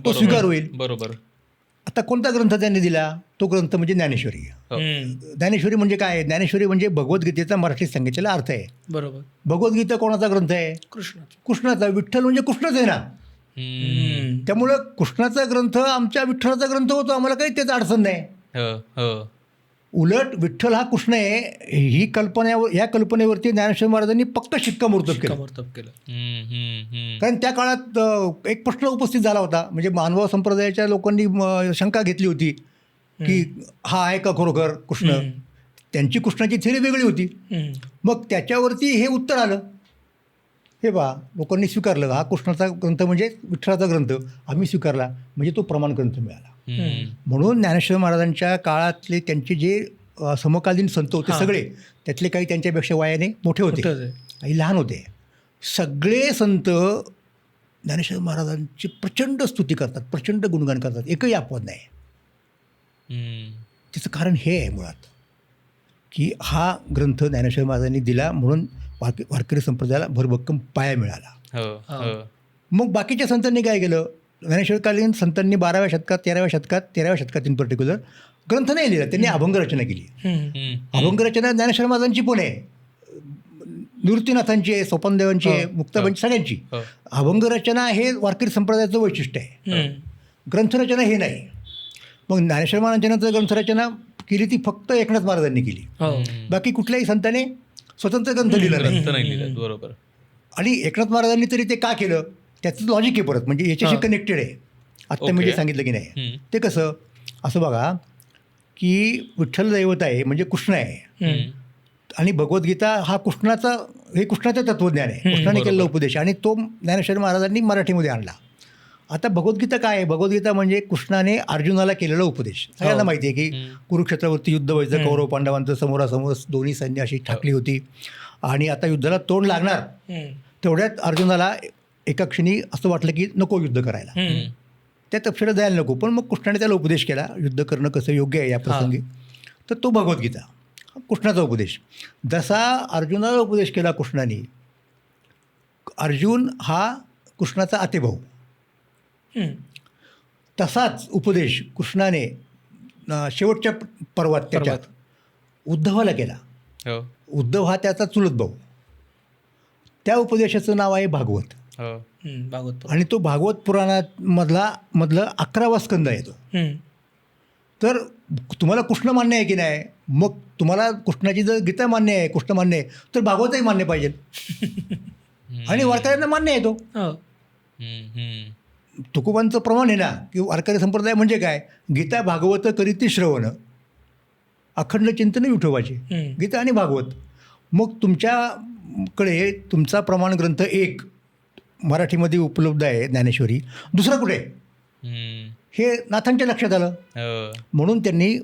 तो स्वीकार होईल. बरोबर. आता कोणता ग्रंथ त्यांनी दिला? तो ग्रंथ म्हणजे ज्ञानेश्वरी. ज्ञानेश्वरी म्हणजे काय? ज्ञानेश्वरी म्हणजे भगवद्गीतेचा मराठीत सांगितलेला अर्थ आहे. बरोबर. भगवद्गीता कोणाचा ग्रंथ आहे? कृष्णाचा. विठ्ठल म्हणजे कृष्णच आहे ना. त्यामुळं कृष्णाचा ग्रंथ आमच्या विठ्ठलाचा ग्रंथ होतो, आम्हाला काही त्याच अडचण नाही. उलट विठ्ठल हा कृष्ण आहे ही या कल्पनेवरती ज्ञानेश्वर महाराजांनी पक्क शिक्कामोर्तब केलं. कारण त्या काळात एक प्रश्न उपस्थित झाला होता, म्हणजे मानव संप्रदायाच्या लोकांनी शंका घेतली होती की हा आहे का खरोखर कृष्ण. त्यांची कृष्णाची थिअरी वेगळी होती. मग त्याच्यावरती हे उत्तर आलं, हे बा लोकांनी स्वीकारलं हा कृष्णाचा ग्रंथ म्हणजे विठ्ठलाचा ग्रंथ आम्ही स्वीकारला, म्हणजे तो प्रमाण ग्रंथ मिळाला. म्हणून ज्ञानेश्वर महाराजांच्या काळातले त्यांचे जे समकालीन संत होते सगळे, त्यातले काही त्यांच्यापेक्षा वयाने मोठे होते, काही लहान होते, सगळे संत ज्ञानेश्वर महाराजांची प्रचंड स्तुती करतात, प्रचंड गुणगान करतात, एकही अपवाद नाही. त्याचं कारण हे आहे मुळात की हा ग्रंथ ज्ञानेश्वर महाराजांनी दिला म्हणून वारकरी संप्रदायाला भरभक्कम पाया मिळाला. मग बाकीच्या संतांनी काय केलं, ज्ञानेश्वरकालीन संतांनी 12व्या शतकात 13व्या शतकात इन पर्टिक्युलर ग्रंथ नाही लिहिला, त्यांनी अभंगरचना केली. अभंगरचना ज्ञानेश्वर महाराजांची पण आहे, निवृत्तीनाथांची आहे, सोपानदेवांची आहे, मुक्ताबाईंची, सगळ्यांची. अभंगरचना हे वारकरी संप्रदायाचं वैशिष्ट्य आहे, ग्रंथरचना हे नाही. मग ज्ञानेश्वर महाराजांच्या ग्रंथरचना केली ती फक्त एकनाथ महाराजांनी केली, बाकी कुठल्याही संतांनी स्वतंत्र ग्रंथ लिहिला नाही. बरोबर. आणि एकनाथ महाराजांनी तरी ते का केलं त्याचं लॉजिक आहे परत, म्हणजे याच्याशी कनेक्टेड आहे. आत्ता मी जे सांगितलं की नाही ते कसं, असं बघा की विठ्ठल दैवत आहे म्हणजे कृष्ण आहे, आणि भगवद्गीता हा कृष्णाचं तत्वज्ञान आहे, कृष्णाने केलेला उपदेश, आणि तो ज्ञानेश्वर महाराजांनी मराठीमध्ये आणला. आता भगवद्गीता काय आहे, भगवद्गीता म्हणजे कृष्णाने अर्जुनाला केलेला उपदेश. सगळ्यांना माहिती आहे की कुरुक्षेत्रावरती युद्ध व्हायचं, कौरव पांडवांचं समोरासमोर दोन्ही सैन्य अशी ठाकली होती, आणि आता युद्धाला तोंड लागणार, तेवढ्यात अर्जुनाला एका क्षणी असं वाटलं की नको युद्ध करायला, त्या तपशिलात जायला नको, पण मग कृष्णाने त्याला उपदेश केला युद्ध करणं कसं योग्य आहे या प्रसंगी. तर तो भगवद्गीता कृष्णाचा उपदेश. जसा अर्जुनाला उपदेश केला कृष्णाने, अर्जुन हा कृष्णाचा आतेभाऊ, तसाच उपदेश कृष्णाने शेवटच्या पर्वात त्याच्यात उद्धवाला केला. उद्धव हा त्याचा चुलत भाऊ. त्या उपदेशाचं नाव आहे भागवत. आणि तो भागवत पुराणामधलं 11वा स्कंद आहे तो. तर तुम्हाला कृष्ण मान्य आहे की नाही, मग तुम्हाला कृष्णाची जर गीता मान्य आहे, कृष्ण मान्य आहे, तर भागवतही मान्य पाहिजे. आणि वारकऱ्यांना मान्य आहे तो. तुकोबांचं प्रमाण आहे ना की वारकरी संप्रदाय म्हणजे काय, गीता भागवत करीती श्रवण, अखंड चिंतन विठोबाचे, गीता आणि भागवत. मग तुमच्याकडे तुमचा प्रमाण ग्रंथ एक मराठीमध्ये उपलब्ध आहे ज्ञानेश्वरी, दुसरा कुठे हे नाथांच्या लक्षात आलं. म्हणून त्यांनी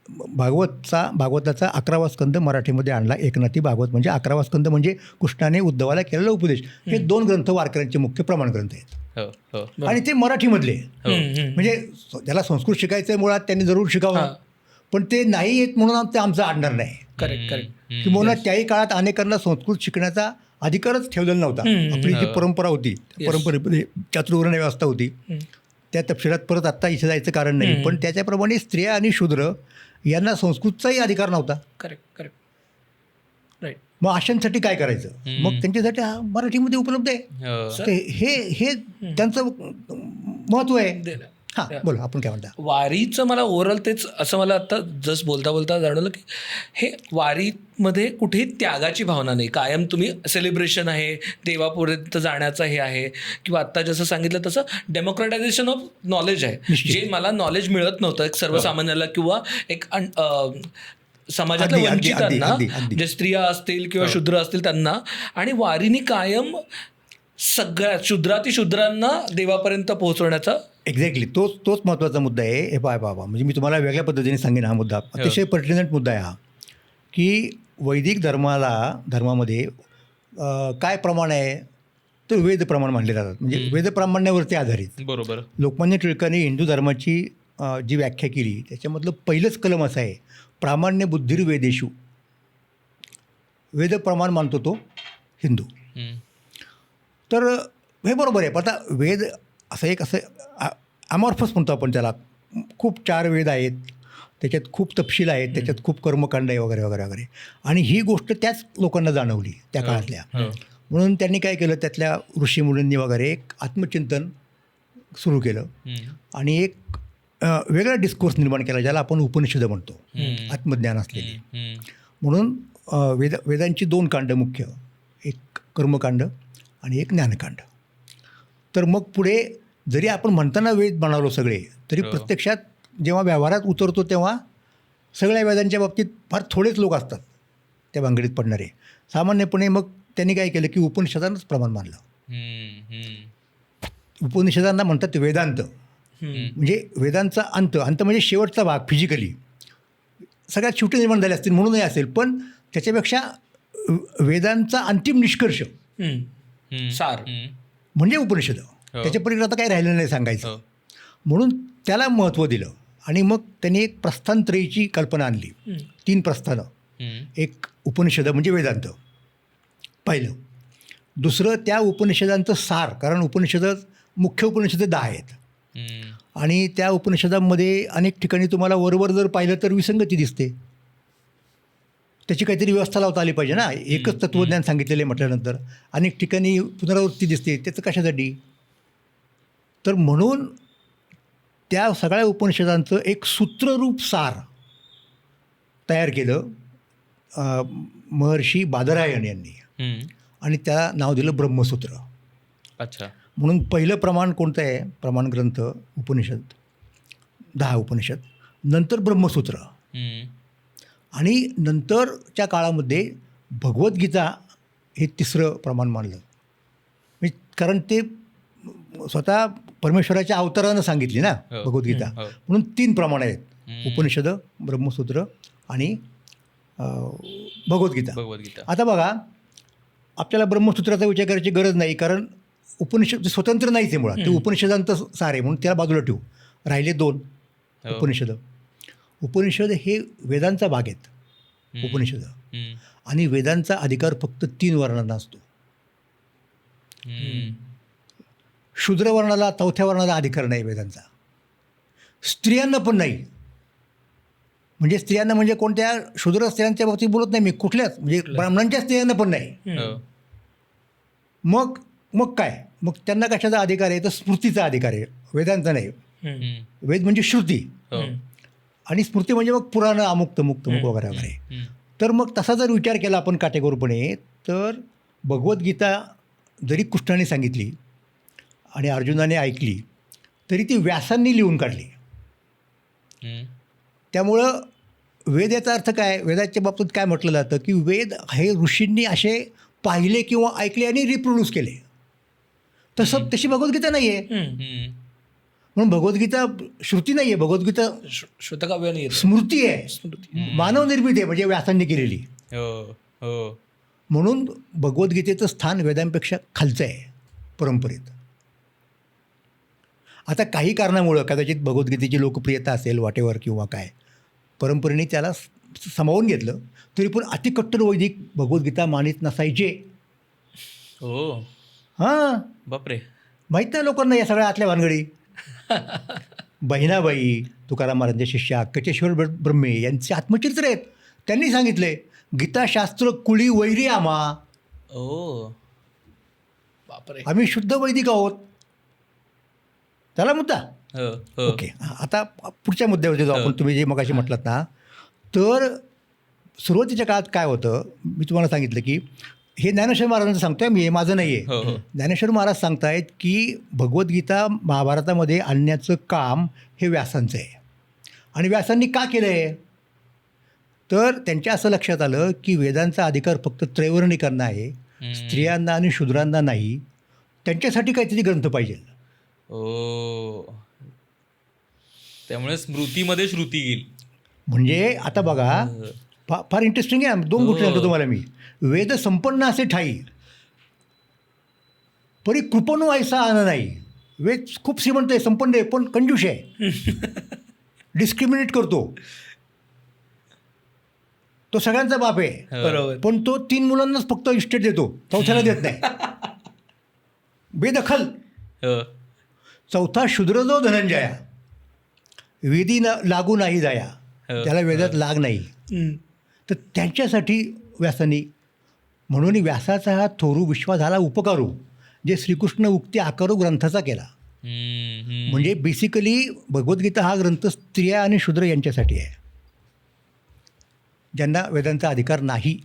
भागवताचा 11वा स्कंद मराठीमध्ये आणला. एकनाथी भागवत म्हणजे 11वा स्कंद म्हणजे कृष्णाने उद्धवाला केलेला उपदेश. हे 2 ग्रंथ वारकऱ्यांचे मुख्य प्रमाण ग्रंथ आहेत, आणि ते मराठीमधले. म्हणजे ज्याला संस्कृत शिकायचं मुळात त्यांनी जरूर शिकावं, पण ते नाही येत म्हणून ते आमचं आणणार नाही. करेक्ट. किंवा त्याही काळात अनेकांना संस्कृत शिकण्याचा अधिकारच ठेवलेला नव्हता. आपली जी परंपरा होती, परंपरेमध्ये चातुर्वर्ण्य व्यवस्था होती, त्या तपशिलात परत आत्ता इथे जायचं कारण नाही. पण त्याच्याप्रमाणे स्त्रिया आणि शूद्र यांना संस्कृतचाही अधिकार नव्हता. करेक्ट. राईट. मग अशांसाठी काय करायचं, मग त्यांच्यासाठी हा मराठीमध्ये उपलब्ध आहे. हे त्यांचं महत्त्व आहे. हां बोला, आपण काय म्हणता. वारीचं मला ओव्हरऑल तेच असं मला आत्ता जस्ट बोलता जाणवलं की हे वारीमध्ये कुठेही त्यागाची भावना नाही, कायम तुम्ही सेलिब्रेशन आहे, देवापर्यंत जाण्याचं हे आहे, किंवा आत्ता जसं सांगितलं तसं डेमोक्रटायझेशन ऑफ नॉलेज आहे, जे मला नॉलेज मिळत नव्हतं एक सर्वसामान्याला किंवा एक समाजातल्या वंचितांना, जे स्त्रिया असतील किंवा शूद्र असतील त्यांना. आणि वारीनी कायम सगळ्या शूद्रातिशूद्रांना देवापर्यंत पोहोचवण्याचा एक्झॅक्टली तोच महत्त्वाचा मुद्दा आहे. हे बाबा म्हणजे मी तुम्हाला वेगळ्या पद्धतीने सांगेन हा मुद्दा, अतिशय पर्टिनंट मुद्दा आहे हा, की वैदिक धर्मामध्ये काय प्रमाण आहे तर वेद प्रमाण मानले जातात, म्हणजे वेद प्रामाण्यावरती आधारित. बरोबर. लोकमान्य टिळकांनी हिंदू धर्माची जी व्याख्या केली त्याच्यामधलं पहिलंच कलम असं आहे, प्रामाण्य बुद्धिर्वेदेषु. वेद प्रमाण मानतो तो हिंदू. तर हे बरोबर आहे. पण आता वेद असं अमॉर्फस म्हणतो आपण त्याला. खूप 4 वेद आहेत, त्याच्यात खूप तपशील आहेत, त्याच्यात खूप कर्मकांड आहे वगैरे वगैरे वगैरे. आणि ही गोष्ट त्याच लोकांना जाणवली त्या काळातल्या. म्हणून त्यांनी काय केलं, त्यातल्या ऋषीमुनींनी वगैरे एक आत्मचिंतन सुरू केलं, आणि एक वेगळा डिस्कोर्स निर्माण केला ज्याला आपण उपनिषद म्हणतो, आत्मज्ञान असलेली. म्हणून वेदांची 2 कांड मुख्य, एक कर्मकांड आणि एक ज्ञानकांड. तर मग पुढे जरी आपण म्हणताना वेद म्हणालो सगळे, तरी प्रत्यक्षात जेव्हा व्यवहारात उतरतो तेव्हा सगळ्या वेदांच्या बाबतीत फार थोडेच लोक असतात त्या भानगडीत पडणारे. सामान्यपणे मग त्यांनी काय केलं की उपनिषदांनाच प्रमाण मानलं. उपनिषदांना म्हणतात वेदांत, म्हणजे वेदांचा अंत म्हणजे शेवटचा भाग फिजिकली सगळ्यात शेवटी निर्माण झाले असतील म्हणूनही असेल, पण त्याच्यापेक्षा वेदांचा अंतिम निष्कर्ष सार म्हणजे उपनिषद. त्याच्या पलीकडे आता काही राहिलं नाही सांगायचं, म्हणून त्याला महत्त्व दिलं. आणि मग त्यांनी एक प्रस्थानत्रयीची कल्पना आणली, 3 प्रस्थानं. एक उपनिषद म्हणजे वेदांत पहिलं, दुसरं त्या उपनिषदांचं सार, कारण मुख्य उपनिषद 10 आहेत आणि त्या उपनिषदांमध्ये अनेक ठिकाणी तुम्हाला वरवर जर पाहिलं तर विसंगती दिसते. त्याची काहीतरी व्यवस्था लावता आली पाहिजे ना. एकच तत्त्वज्ञान सांगितलेले म्हटल्यानंतर अनेक ठिकाणी पुनरावृत्ती दिसते, त्याचं कशासाठी? तर म्हणून त्या सगळ्या उपनिषदांचं एक सूत्ररूप सार तयार केलं महर्षी बादरायण यांनी आणि त्याला नाव दिलं ब्रह्मसूत्र. अच्छा. म्हणून पहिलं प्रमाण कोणतं आहे? प्रमाण ग्रंथ उपनिषद, 10 उपनिषद, नंतर ब्रह्मसूत्र आणि नंतरच्या काळामध्ये भगवद्गीता हे 3रं प्रमाण मानलं. कारण ते स्वतः परमेश्वराच्या अवतारानं सांगितली ना भगवद्गीता, म्हणून 3 प्रमाण आहेत, उपनिषद, ब्रह्मसूत्र आणि भगवद्गीता. आता बघा, आपल्याला ब्रह्मसूत्राचा विचार करायची गरज नाही, कारण उपनिषद स्वतंत्र नाहीच आहे मुळात, ते उपनिषदांचं सार आहे, म्हणून त्याला बाजूला ठेवू. राहिले 2 उपनिषद. उपनिषद हे वेदांचा भाग आहेत उपनिषद, आणि वेदांचा अधिकार फक्त 3 वर्णांना असतो. शूद्र वर्णाला, 4थ्या वर्णाला अधिकार नाही वेदांचा. स्त्रियांना पण नाही. म्हणजे स्त्रियांना म्हणजे कोणत्या शूद्र स्त्रियांच्या बाबतीत बोलत नाही मी, कुठल्याच म्हणजे ब्राह्मणांच्या स्त्रियांना पण नाही. मग काय? मग त्यांना कशाचा अधिकार आहे? तर स्मृतीचा अधिकार आहे, वेदांचा नाही. वेद म्हणजे श्रुती आणि स्मृती म्हणजे मग पुराण, अमुक तमुक वगैरे वगैरे. तर मग तसा जर विचार केला आपण काटेकोरपणे, तर भगवद्गीता जरी कृष्णाने सांगितली आणि अर्जुनाने ऐकली, तरी ती व्यासांनी लिहून काढली. त्यामुळं वेद याचा अर्थ काय? वेदाच्या बाबतीत काय म्हटलं जातं की वेद हे ऋषींनी असे पाहिले किंवा ऐकले आणि रिप्रोड्यूस केले. तशी भगवद्गीता नाही आहे. म्हणून भगवद्गीता श्रुती नाही आहे, भगवद्गीता श्रुतकाव्य नाही, स्मृती आहे, मानवनिर्मित आहे, म्हणजे व्यासांनी केलेली. म्हणून भगवद्गीतेचं स्थान वेदांपेक्षा खालचं आहे परंपरेत. आता काही कारणामुळं कदाचित भगवद्गीतेची लोकप्रियता असेल वाटेवर किंवा काय, परंपरेने त्याला सामावून घेतलं, तरी पण अतिकट्टर वैदिक भगवद्गीता मानित नसायचे. हां, बापरे, माहीत नाही लोकांना या सगळ्या आतल्या भानगडी. बहिणाबाई, तुकाराम महाराजांच्या शिष्या कचेश्वर ब्रह्मे यांचे आत्मचरित्र आहेत. त्यांनी सांगितले, गीताशास्त्र कुळी वैरी आम्हा. बापरे, आम्ही शुद्ध वैदिक आहोत. त्याला मुद्दा. ओके, आता पुढच्या मुद्द्यावर जाऊ आपण. तुम्ही जे मगाशी म्हटलात ना, तर सुरुवातीच्या काळात काय होतं, मी तुम्हाला सांगितलं की हे ज्ञानेश्वर महाराजांचं सांगतोय मी, हे माझं नाही आहे. ज्ञानेश्वर महाराज सांगतायत की भगवद्गीता महाभारतामध्ये आणण्याचं काम हे व्यासांचं आहे. आणि व्यासांनी का केलं आहे? तर त्यांच्या असं लक्षात आलं की वेदांचा अधिकार फक्त त्रैवर्णिकांना आहे, स्त्रियांना आणि शूद्रांना नाही. त्यांच्यासाठी काहीतरी ग्रंथ पाहिजे. त्यामुळे स्मृतीमध्ये श्रुती येईल. म्हणजे आता बघा, फार इंटरेस्टिंग आहे. 2 गोष्टी सांगतो तुम्हाला मी. वेद संपन्न असे ठाई, परी कृपणू ऐसा आन नाही. वेद खूप श्रीमंत आहे, संपन्न आहे, पण कंजूष आहे, डिस्क्रिमिनेट करतो. तो सगळ्यांचा बाप आहे, बरोबर, पण तो 3 मुलांनाच फक्त इस्टेट देतो, 4थ्याला देत नाही. बेदखल. 4था शूद्र जो धनंजया, वेदी लागू नाही जाया, त्याला वेदात लाग नाही. तर त्यांच्यासाठी व्यासांनी, म्हणून व्यासाचा हा थोरू विश्वास झाला उपकारू, जे श्रीकृष्ण उक्ती आकारू ग्रंथाचा केला. म्हणजे बेसिकली भगवद्गीता हा ग्रंथ स्त्रिया आणि शूद्र यांच्यासाठी आहे, ज्यांना वेदांचा अधिकार नाही.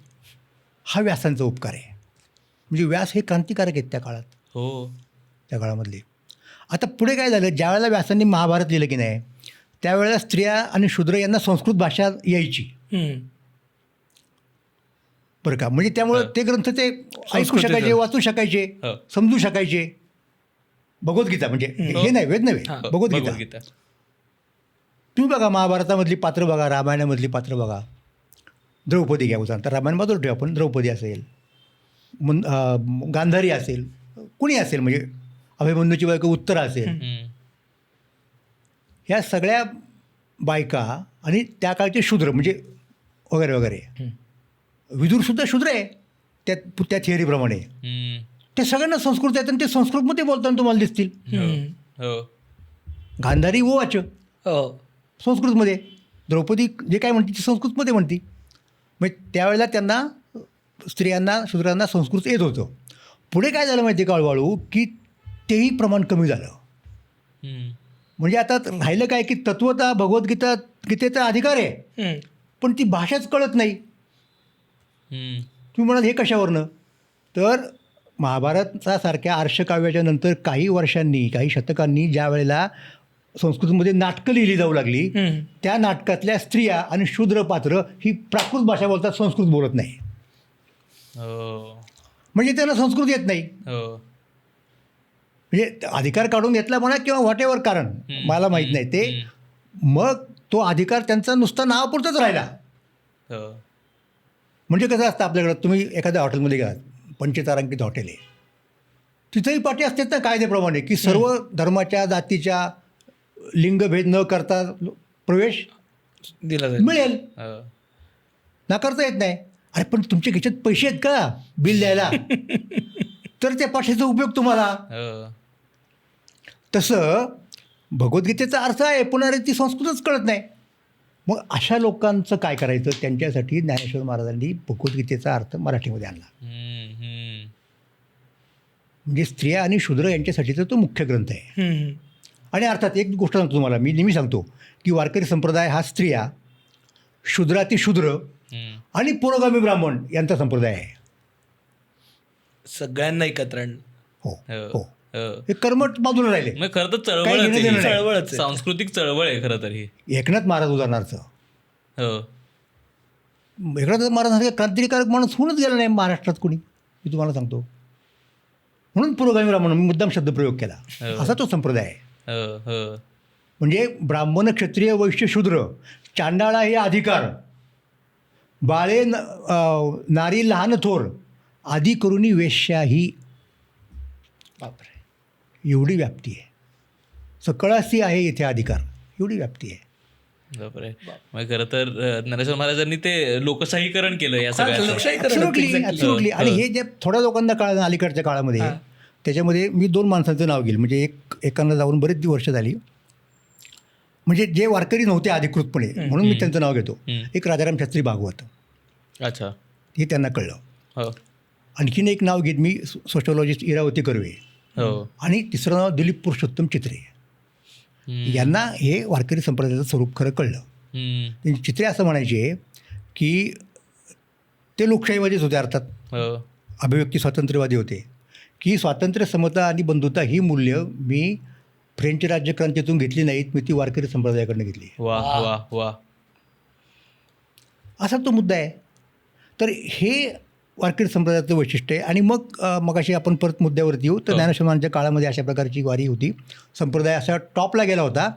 हा व्यासांचा उपकार आहे. म्हणजे व्यास हे क्रांतिकारक आहेत त्या काळात, त्या काळामधले. आता पुढे काय झालं, ज्या वेळेला व्यासांनी महाभारत लिहिलं की नाही, त्यावेळेला स्त्रिया आणि शूद्र यांना संस्कृत भाषा यायची बरं का. म्हणजे त्यामुळं ते ग्रंथ ते ऐकू शकायचे, वाचू शकायचे, समजू शकायचे. भगवद्गीता म्हणजे हे नाही, वेद नव्हे, भगवद्गीता. तुम्ही बघा महाभारतामधली पात्र बघा, रामायणामधली पात्र बघा. द्रौपदी घ्या उदाहरण, तर रामायण बाजूला ठेवा, आपण द्रौपदी असेल, गांधारी असेल, कुणी असेल, म्हणजे अभिमन्यूची बायको उत्तरा असेल, ह्या सगळ्या बायका आणि त्या काळचे शूद्र म्हणजे वगैरे वगैरे. विदुरसुद्धा शूद्र आहे त्या थिअरीप्रमाणे. ते सगळ्यांना संस्कृत आहेत आणि ते संस्कृतमध्ये बोलताना तुम्हाला दिसतील. गांधारी वाच संस्कृतमध्ये, द्रौपदी जे काय म्हणते ते संस्कृतमध्ये म्हणते. म्हणजे त्यावेळेला त्यांना स्त्रियांना शूद्रांना संस्कृत येत होतं. पुढे काय झालं माहिती आहे का, हळूहळू की तेही प्रमाण कमी झालं. म्हणजे आता राहिलं काय की तत्वतः गीतेचा अधिकार आहे, पण ती भाषाच कळत नाही. तुम्ही म्हणाल हे कशावरनं, तर महाभारतासारख्या आर्षकाव्याच्या नंतर काही वर्षांनी, काही शतकांनी ज्या वेळेला संस्कृतमध्ये नाटकं लिहिली जाऊ लागली, त्या नाटकातल्या स्त्रिया आणि शूद्र पात्र ही प्राकृत भाषा बोलतात, संस्कृत बोलत नाही. म्हणजे त्यांना संस्कृत येत नाही. म्हणजे अधिकार काढून घेतला म्हणा किंवा व्हॉट एव्हर कारण, मला माहीत नाही ते. मग तो अधिकार त्यांचा नुसता नावापुरताच राहिला. म्हणजे कसं असतं आपल्याकडं, तुम्ही एखाद्या हॉटेलमध्ये घ्या, पंचतारांकित हॉटेल आहे, तिथंही पाठी असतात ना कायद्याप्रमाणे की सर्व धर्माच्या, जातीच्या, लिंगभेद न करता प्रवेश दिला मिळेल, नाकारता येत नाही. अरे पण तुमच्या खिशात पैसे आहेत का बिल द्यायला, तर त्या पाठीचा उपयोग तुम्हाला. तसं भगवद्गीतेचा अर्थ आहे, पुन्हा ती संस्कृतच कळत नाही. मग अशा लोकांचं काय करायचं, त्यांच्यासाठी ज्ञानेश्वर महाराजांनी भगवद्गीतेचा अर्थ मराठीमध्ये आणला. म्हणजे स्त्रिया आणि शूद्र यांच्यासाठीचा तो मुख्य ग्रंथ आहे. आणि अर्थात एक गोष्ट सांगतो तुम्हाला, मी नेहमी सांगतो की वारकरी संप्रदाय हा स्त्रिया, शूद्रातिशूद्र आणि पुरोगामी ब्राह्मण यांचा संप्रदाय आहे. सगळ्यांना एकत्र. हो हो, हे कर्मठ बाजूला राहिले. मग खरं तर चळवळ, सांस्कृतिक चळवळ आहे खरं तर ही. एकनाथ महाराज उदाहरणार्थ, एकनाथ महाराज क्रांतिकारक माणूस होऊनच गेला नाही महाराष्ट्रात कोणी, मी तुम्हाला सांगतो. म्हणून पुरोगामी ब्राह्मण मुद्दाम शब्द प्रयोग केला, असा तो संप्रदाय आहे. म्हणजे ब्राह्मण, क्षत्रिय, वैश्य, शूद्र, चांडाळा हे अधिकार, बाळे, नारी लहान थोर, आदी करुणी वेश्या ही, बापरे एवढी व्याप्ती आहे. सकळासी आहे इथे अधिकार, एवढी व्याप्ती आहे. बापरे. मग खरं तर ज्ञानेश्वर महाराजांनी ते लोकशाहीकरण केलं या सगळ्या. ॲब्सोल्युटली. आणि हे जे थोड्या लोकांना कळलं अलीकडच्या काळामध्ये, त्याच्यामध्ये मी 2 माणसांचं नाव घेईल. म्हणजे एकांना जाऊन बरेच वर्ष झाली, म्हणजे जे वारकरी नव्हते अधिकृतपणे, म्हणून मी त्यांचं नाव घेतो. एक राजाराम शास्त्री भागवत, अच्छा, हे त्यांना कळलं. आणखीन एक नाव घेत मी, सोशोलॉजिस्ट इरावती कर्वे, आणि तिसरं नाव दिलीप पुरुषोत्तम चित्रे. यांना हे वारकरी संप्रदायाचं स्वरूप खरं कळलं. त्यांची चित्रे असं म्हणायचे की ते लोकशाहीवादीच होते, अर्थात अभिव्यक्ती स्वातंत्र्यवादी होते, की स्वातंत्र्य, समता आणि बंधुता ही मूल्य मी फ्रेंच राज्यक्रांतीतून घेतली नाहीत, मी ती वारकरी संप्रदायाकडनं घेतली. असा तो मुद्दा आहे. तर हे वारकरी संप्रदायाचं वैशिष्ट्य आहे. आणि मग अशी आपण परत मुद्द्यावरती येऊ तर ज्ञानेश्वर महाराजांच्या काळामध्ये अशा प्रकारची वारी होती. संप्रदाय असा टॉपला गेला होता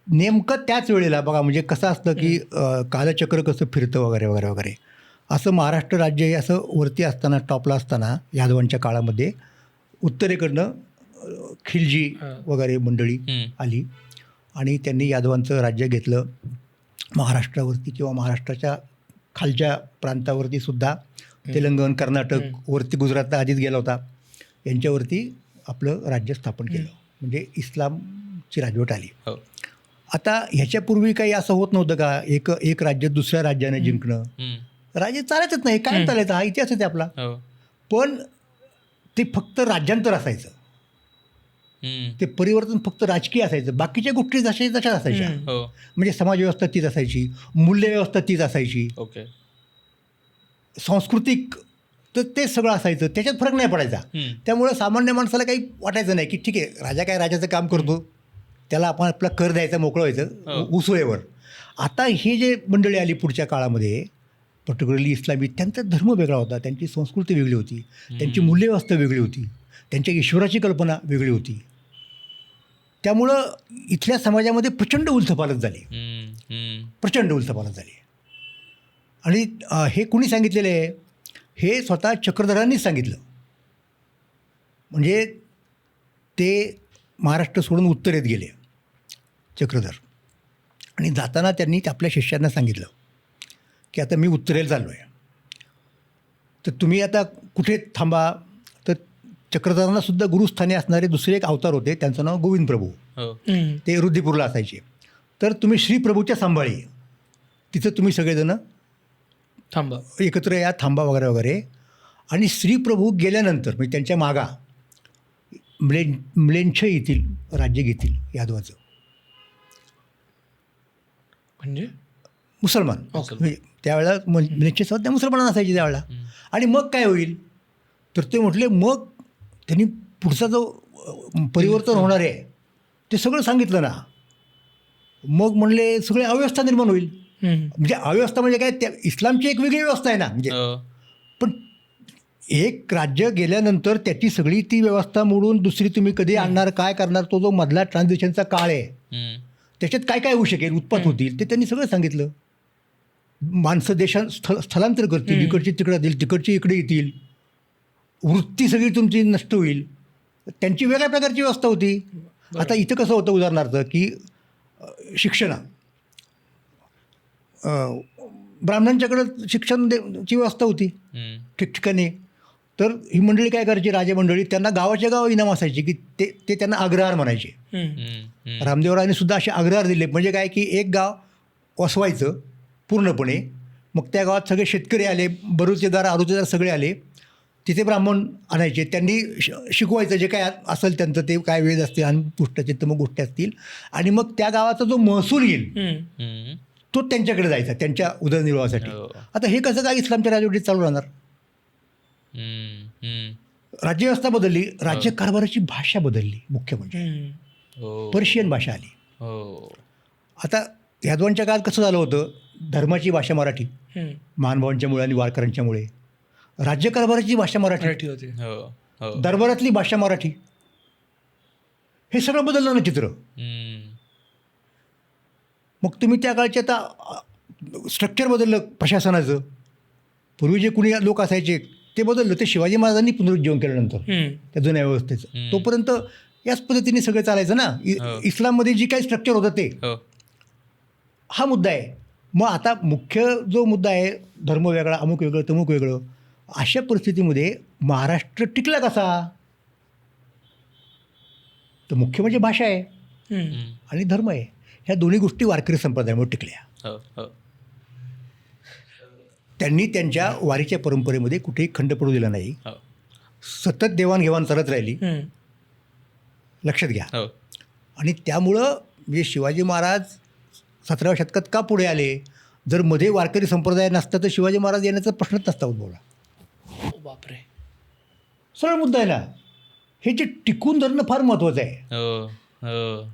नेमकं त्याच वेळेला. बघा म्हणजे कसं असतं की कालचक्र कसं फिरतं वगैरे वगैरे वगैरे, असं महाराष्ट्र राज्य हे असं वरती असताना, टॉपला असताना यादवांच्या काळामध्ये उत्तरेकडनं खिलजी वगैरे मंडळी आली आणि त्यांनी यादवांचं राज्य घेतलं. महाराष्ट्रावरती किंवा महाराष्ट्राच्या खालच्या प्रांतावरती सुद्धा, तेलंगण, कर्नाटक, वरती गुजरातला आधीच गेला होता, यांच्यावरती आपलं राज्य स्थापन केलं. म्हणजे इस्लामची राजवट आली. आता ह्याच्यापूर्वी काही असं होत नव्हतं का, एक राज्य दुसऱ्या राज्याने जिंकणं, राज्य चालायचंच नाही, काय चालायचं, हा इतिहास आहे आपला. पण ते फक्त राज्यांतर असायचं. ते परिवर्तन फक्त राजकीय असायचं, बाकीच्या गोष्टी जशा तशाच असायच्या. हो. म्हणजे समाजव्यवस्था तीच असायची, मूल्यव्यवस्था तीच असायची, ओके. सांस्कृतिक तर ते सगळं असायचं, त्याच्यात फरक नाही पडायचा. त्यामुळं सामान्य माणसाला काही वाटायचं नाही की ठीक आहे, राजा काय राजाचं काम करतो, त्याला आपण आपला कर द्यायचा, मोकळं व्हायचं उसळेवर. आता ही जे मंडळी आली पुढच्या काळामध्ये, पर्टिक्युलरली इस्लामी, त्यांचा धर्म वेगळा होता, त्यांची संस्कृती वेगळी होती, त्यांची मूल्यव्यवस्था वेगळी होती, त्यांच्या ईश्वराची कल्पना वेगळी होती. त्यामुळं इथल्या समाजामध्ये प्रचंड उलथपालथ झाली, प्रचंड उलथपालथ झाली. आणि हे कुणी सांगितलेलं आहे? हे स्वतः चक्रधरांनीच सांगितलं. म्हणजे ते महाराष्ट्र सोडून उत्तरेत गेले चक्रधर, आणि जाताना त्यांनी आपल्या शिष्यांना सांगितलं की आता मी उत्तरेला चाललो आहे, तर तुम्ही आता कुठे थांबा. तर चक्रधरांना सुद्धा गुरुस्थानी असणारे दुसरे एक अवतार होते, त्यांचं नाव गोविंद प्रभू, ते रुद्रपूरला असायचे. तर तुम्ही श्रीप्रभूच्या सांभाळी, तिथं तुम्ही सगळेजण थांबा, एकत्र या, थांबा वगैरे वगैरे. आणि श्रीप्रभू गेल्यानंतर म्हणजे त्यांच्या मागा म्लेंछ येतील, राज्य घेतील यादवाचं, म्हणजे मुसलमान. म्हणजे त्यावेळेला म्लेंछ त्या मुसलमान असायचे त्यावेळेला. आणि मग काय होईल? तर ते म्हटले, मग त्यांनी पुढचा जो परिवर्तन होणार आहे ते सगळं सांगितलं ना. मग म्हणले सगळे अव्यवस्था निर्माण होईल. म्हणजे अव्यवस्था म्हणजे काय? त्या इस्लामची एक वेगळी व्यवस्था आहे ना. म्हणजे पण एक राज्य गेल्यानंतर त्याची सगळी ती व्यवस्था मोडून दुसरी तुम्ही कधी आणणार, काय करणार? तो जो मधला ट्रान्झिशनचा काळ आहे, त्याच्यात काय काय होऊ शकेल, उत्पात होतील, ते त्यांनी सगळं सांगितलं. माणसं स्थलांतर करतील, इकडची तिकडे जातील, तिकडची इकडे येतील, वृत्ती सगळी तुमची नष्ट होईल. त्यांची वेगळ्या प्रकारची व्यवस्था होती. आता इथं कसं होतं, उदाहरणार्थ की शिक्षण, ब्राह्मणांच्याकडं शिक्षणाची व्यवस्था होती ठिकठिकाणी. तर ही मंडळी काय करायची, राजमंडळी, त्यांना गावाच्या गाव इनाम असायची की ते त्यांना अग्रहार म्हणायचे. रामदेवरायांनी सुद्धा असे अग्रहार दिले. म्हणजे काय की एक गाव वसवायचं पूर्णपणे, मग त्या गावात सगळे शेतकरी आले, बरुचेदार आरुचेदार सगळे आले, तिथे ब्राह्मण आणायचे, त्यांनी शिकवायचं जे काय असेल त्यांचं, ते काय वेद असतील आणि पुष्टाचे तर मग गोष्टी असतील, आणि मग त्या गावाचा जो महसूल येईल तो त्यांच्याकडे जायचा त्यांच्या उदरनिर्वाहासाठी. आता हे कसं काय इस्लामच्या राजवटीत चालू राहणार? राज्यव्यवस्था बदलली, राज्यकारभाराची भाषा बदलली, मुख्य म्हणजे पर्शियन भाषा आली. आता यादवांच्या काळात कसं झालं होतं, धर्माची भाषा मराठी, महानुभावांच्या मुळे आणि वारकऱ्यांच्या मुळे. राज्यकारभाराची भाषा मराठी होती, दरबारातली भाषा मराठी. हे सगळं बदललं ना चित्र. मग तुम्ही त्या काळचे आता स्ट्रक्चर बदललं प्रशासनाचं. पूर्वी जे कुणी लोक असायचे ते बदललं, ते शिवाजी महाराजांनी पुनरुज्जीवन केल्यानंतर त्या जुन्या व्यवस्थेचं. तोपर्यंत याच पद्धतीने सगळं चालायचं ना. इस्लाममध्ये जी काही स्ट्रक्चर होतं ते, हा मुद्दा आहे. मग आता मुख्य जो मुद्दा आहे, धर्म वेगळा, अमुक वेगळं, तमुक वेगळं, अशा परिस्थितीमध्ये महाराष्ट्र टिकला कसा? तर मुख्य म्हणजे भाषा आहे आणि धर्म आहे. ह्या दोन्ही गोष्टी वारकरी संप्रदायामुळे टिकल्या. त्यांनी त्यांच्या वारीच्या परंपरेमध्ये कुठेही खंड पडू दिला नाही. सतत देवाणघेवाण चालत राहिली, लक्षात घ्या. आणि त्यामुळं म्हणजे शिवाजी महाराज 17व्या शतकात का पुढे आले? जर मध्ये वारकरी संप्रदाय नसता तर शिवाजी महाराज येण्याचा प्रश्नच नसता उद्भवला. बापरे, सरळ मुद्दा आहे ना. हे जे टिकून धरणं फार महत्त्वाचं आहे.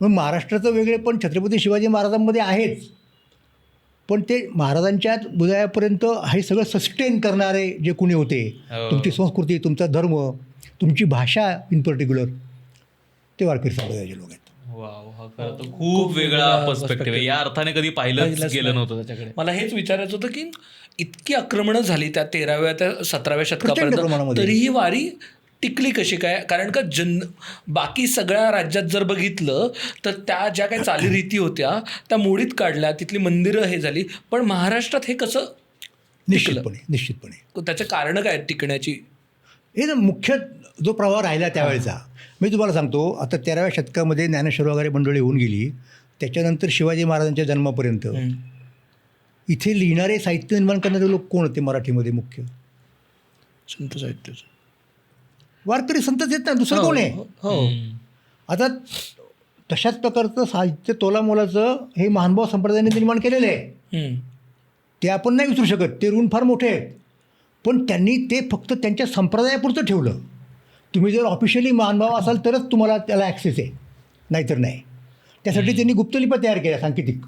मग महाराष्ट्राचं वेगळे पण छत्रपती शिवाजी महाराजांमध्ये आहेच, पण ते महाराजांच्या बुद्धायापर्यंत हे सगळं सस्टेन करणारे जे कुणी होते, तुमची संस्कृती, तुमचा धर्म, तुमची भाषा इन पर्टिक्युलर, ते वारकरी संप्रदायाचे लोक आहेत. खूप वेगळा पर्स्पेक्टिव्ह आहे. या अर्थाने कधी पाहिलंच गेलं नव्हतं त्याच्याकडे. मला हेच विचारायचं होतं की इतकी आक्रमणं झाली त्या 13व्या ते 17व्या शतकापर्यंत, तरीही वारी टिकली कशी काय? कारण का बाकी सगळ्या राज्यात जर बघितलं तर त्या ज्या काही चालीरीती होत्या त्या मोडीत काढल्या, तिथली मंदिरं हे झाली, पण महाराष्ट्रात हे कसं? निश्चितपणे त्याचं कारण काय टिकण्याची? हे ना मुख्य जो प्रवाह राहिला त्यावेळेचा. मी तुम्हाला सांगतो, आता 13व्या शतकामध्ये ज्ञानेश्वर वगैरे मंडळी होऊन गेली, त्याच्यानंतर शिवाजी महाराजांच्या जन्मापर्यंत इथे लिहिणारे, साहित्य निर्माण करणारे लोक कोण होते मराठीमध्ये? मुख्य संत साहित्याचं वारकरी संतच येत ना, दुसरं कोण आहे? आता तशाच प्रकारचं साहित्य तोलामोलाचं हे महानुभाव संप्रदायाने निर्माण केलेलं आहे. ते आपण नाही विसरू शकत. ते ऋण फार मोठे आहेत, पण त्यांनी ते फक्त त्यांच्या संप्रदायापुरतं ठेवलं. तुम्ही जर ऑफिशियली महानुभाव असाल तरच तुम्हाला त्याला ॲक्सेस आहे, नाहीतर नाही. त्यासाठी त्यांनी गुप्तलिपा तयार केल्या सांकेतिक,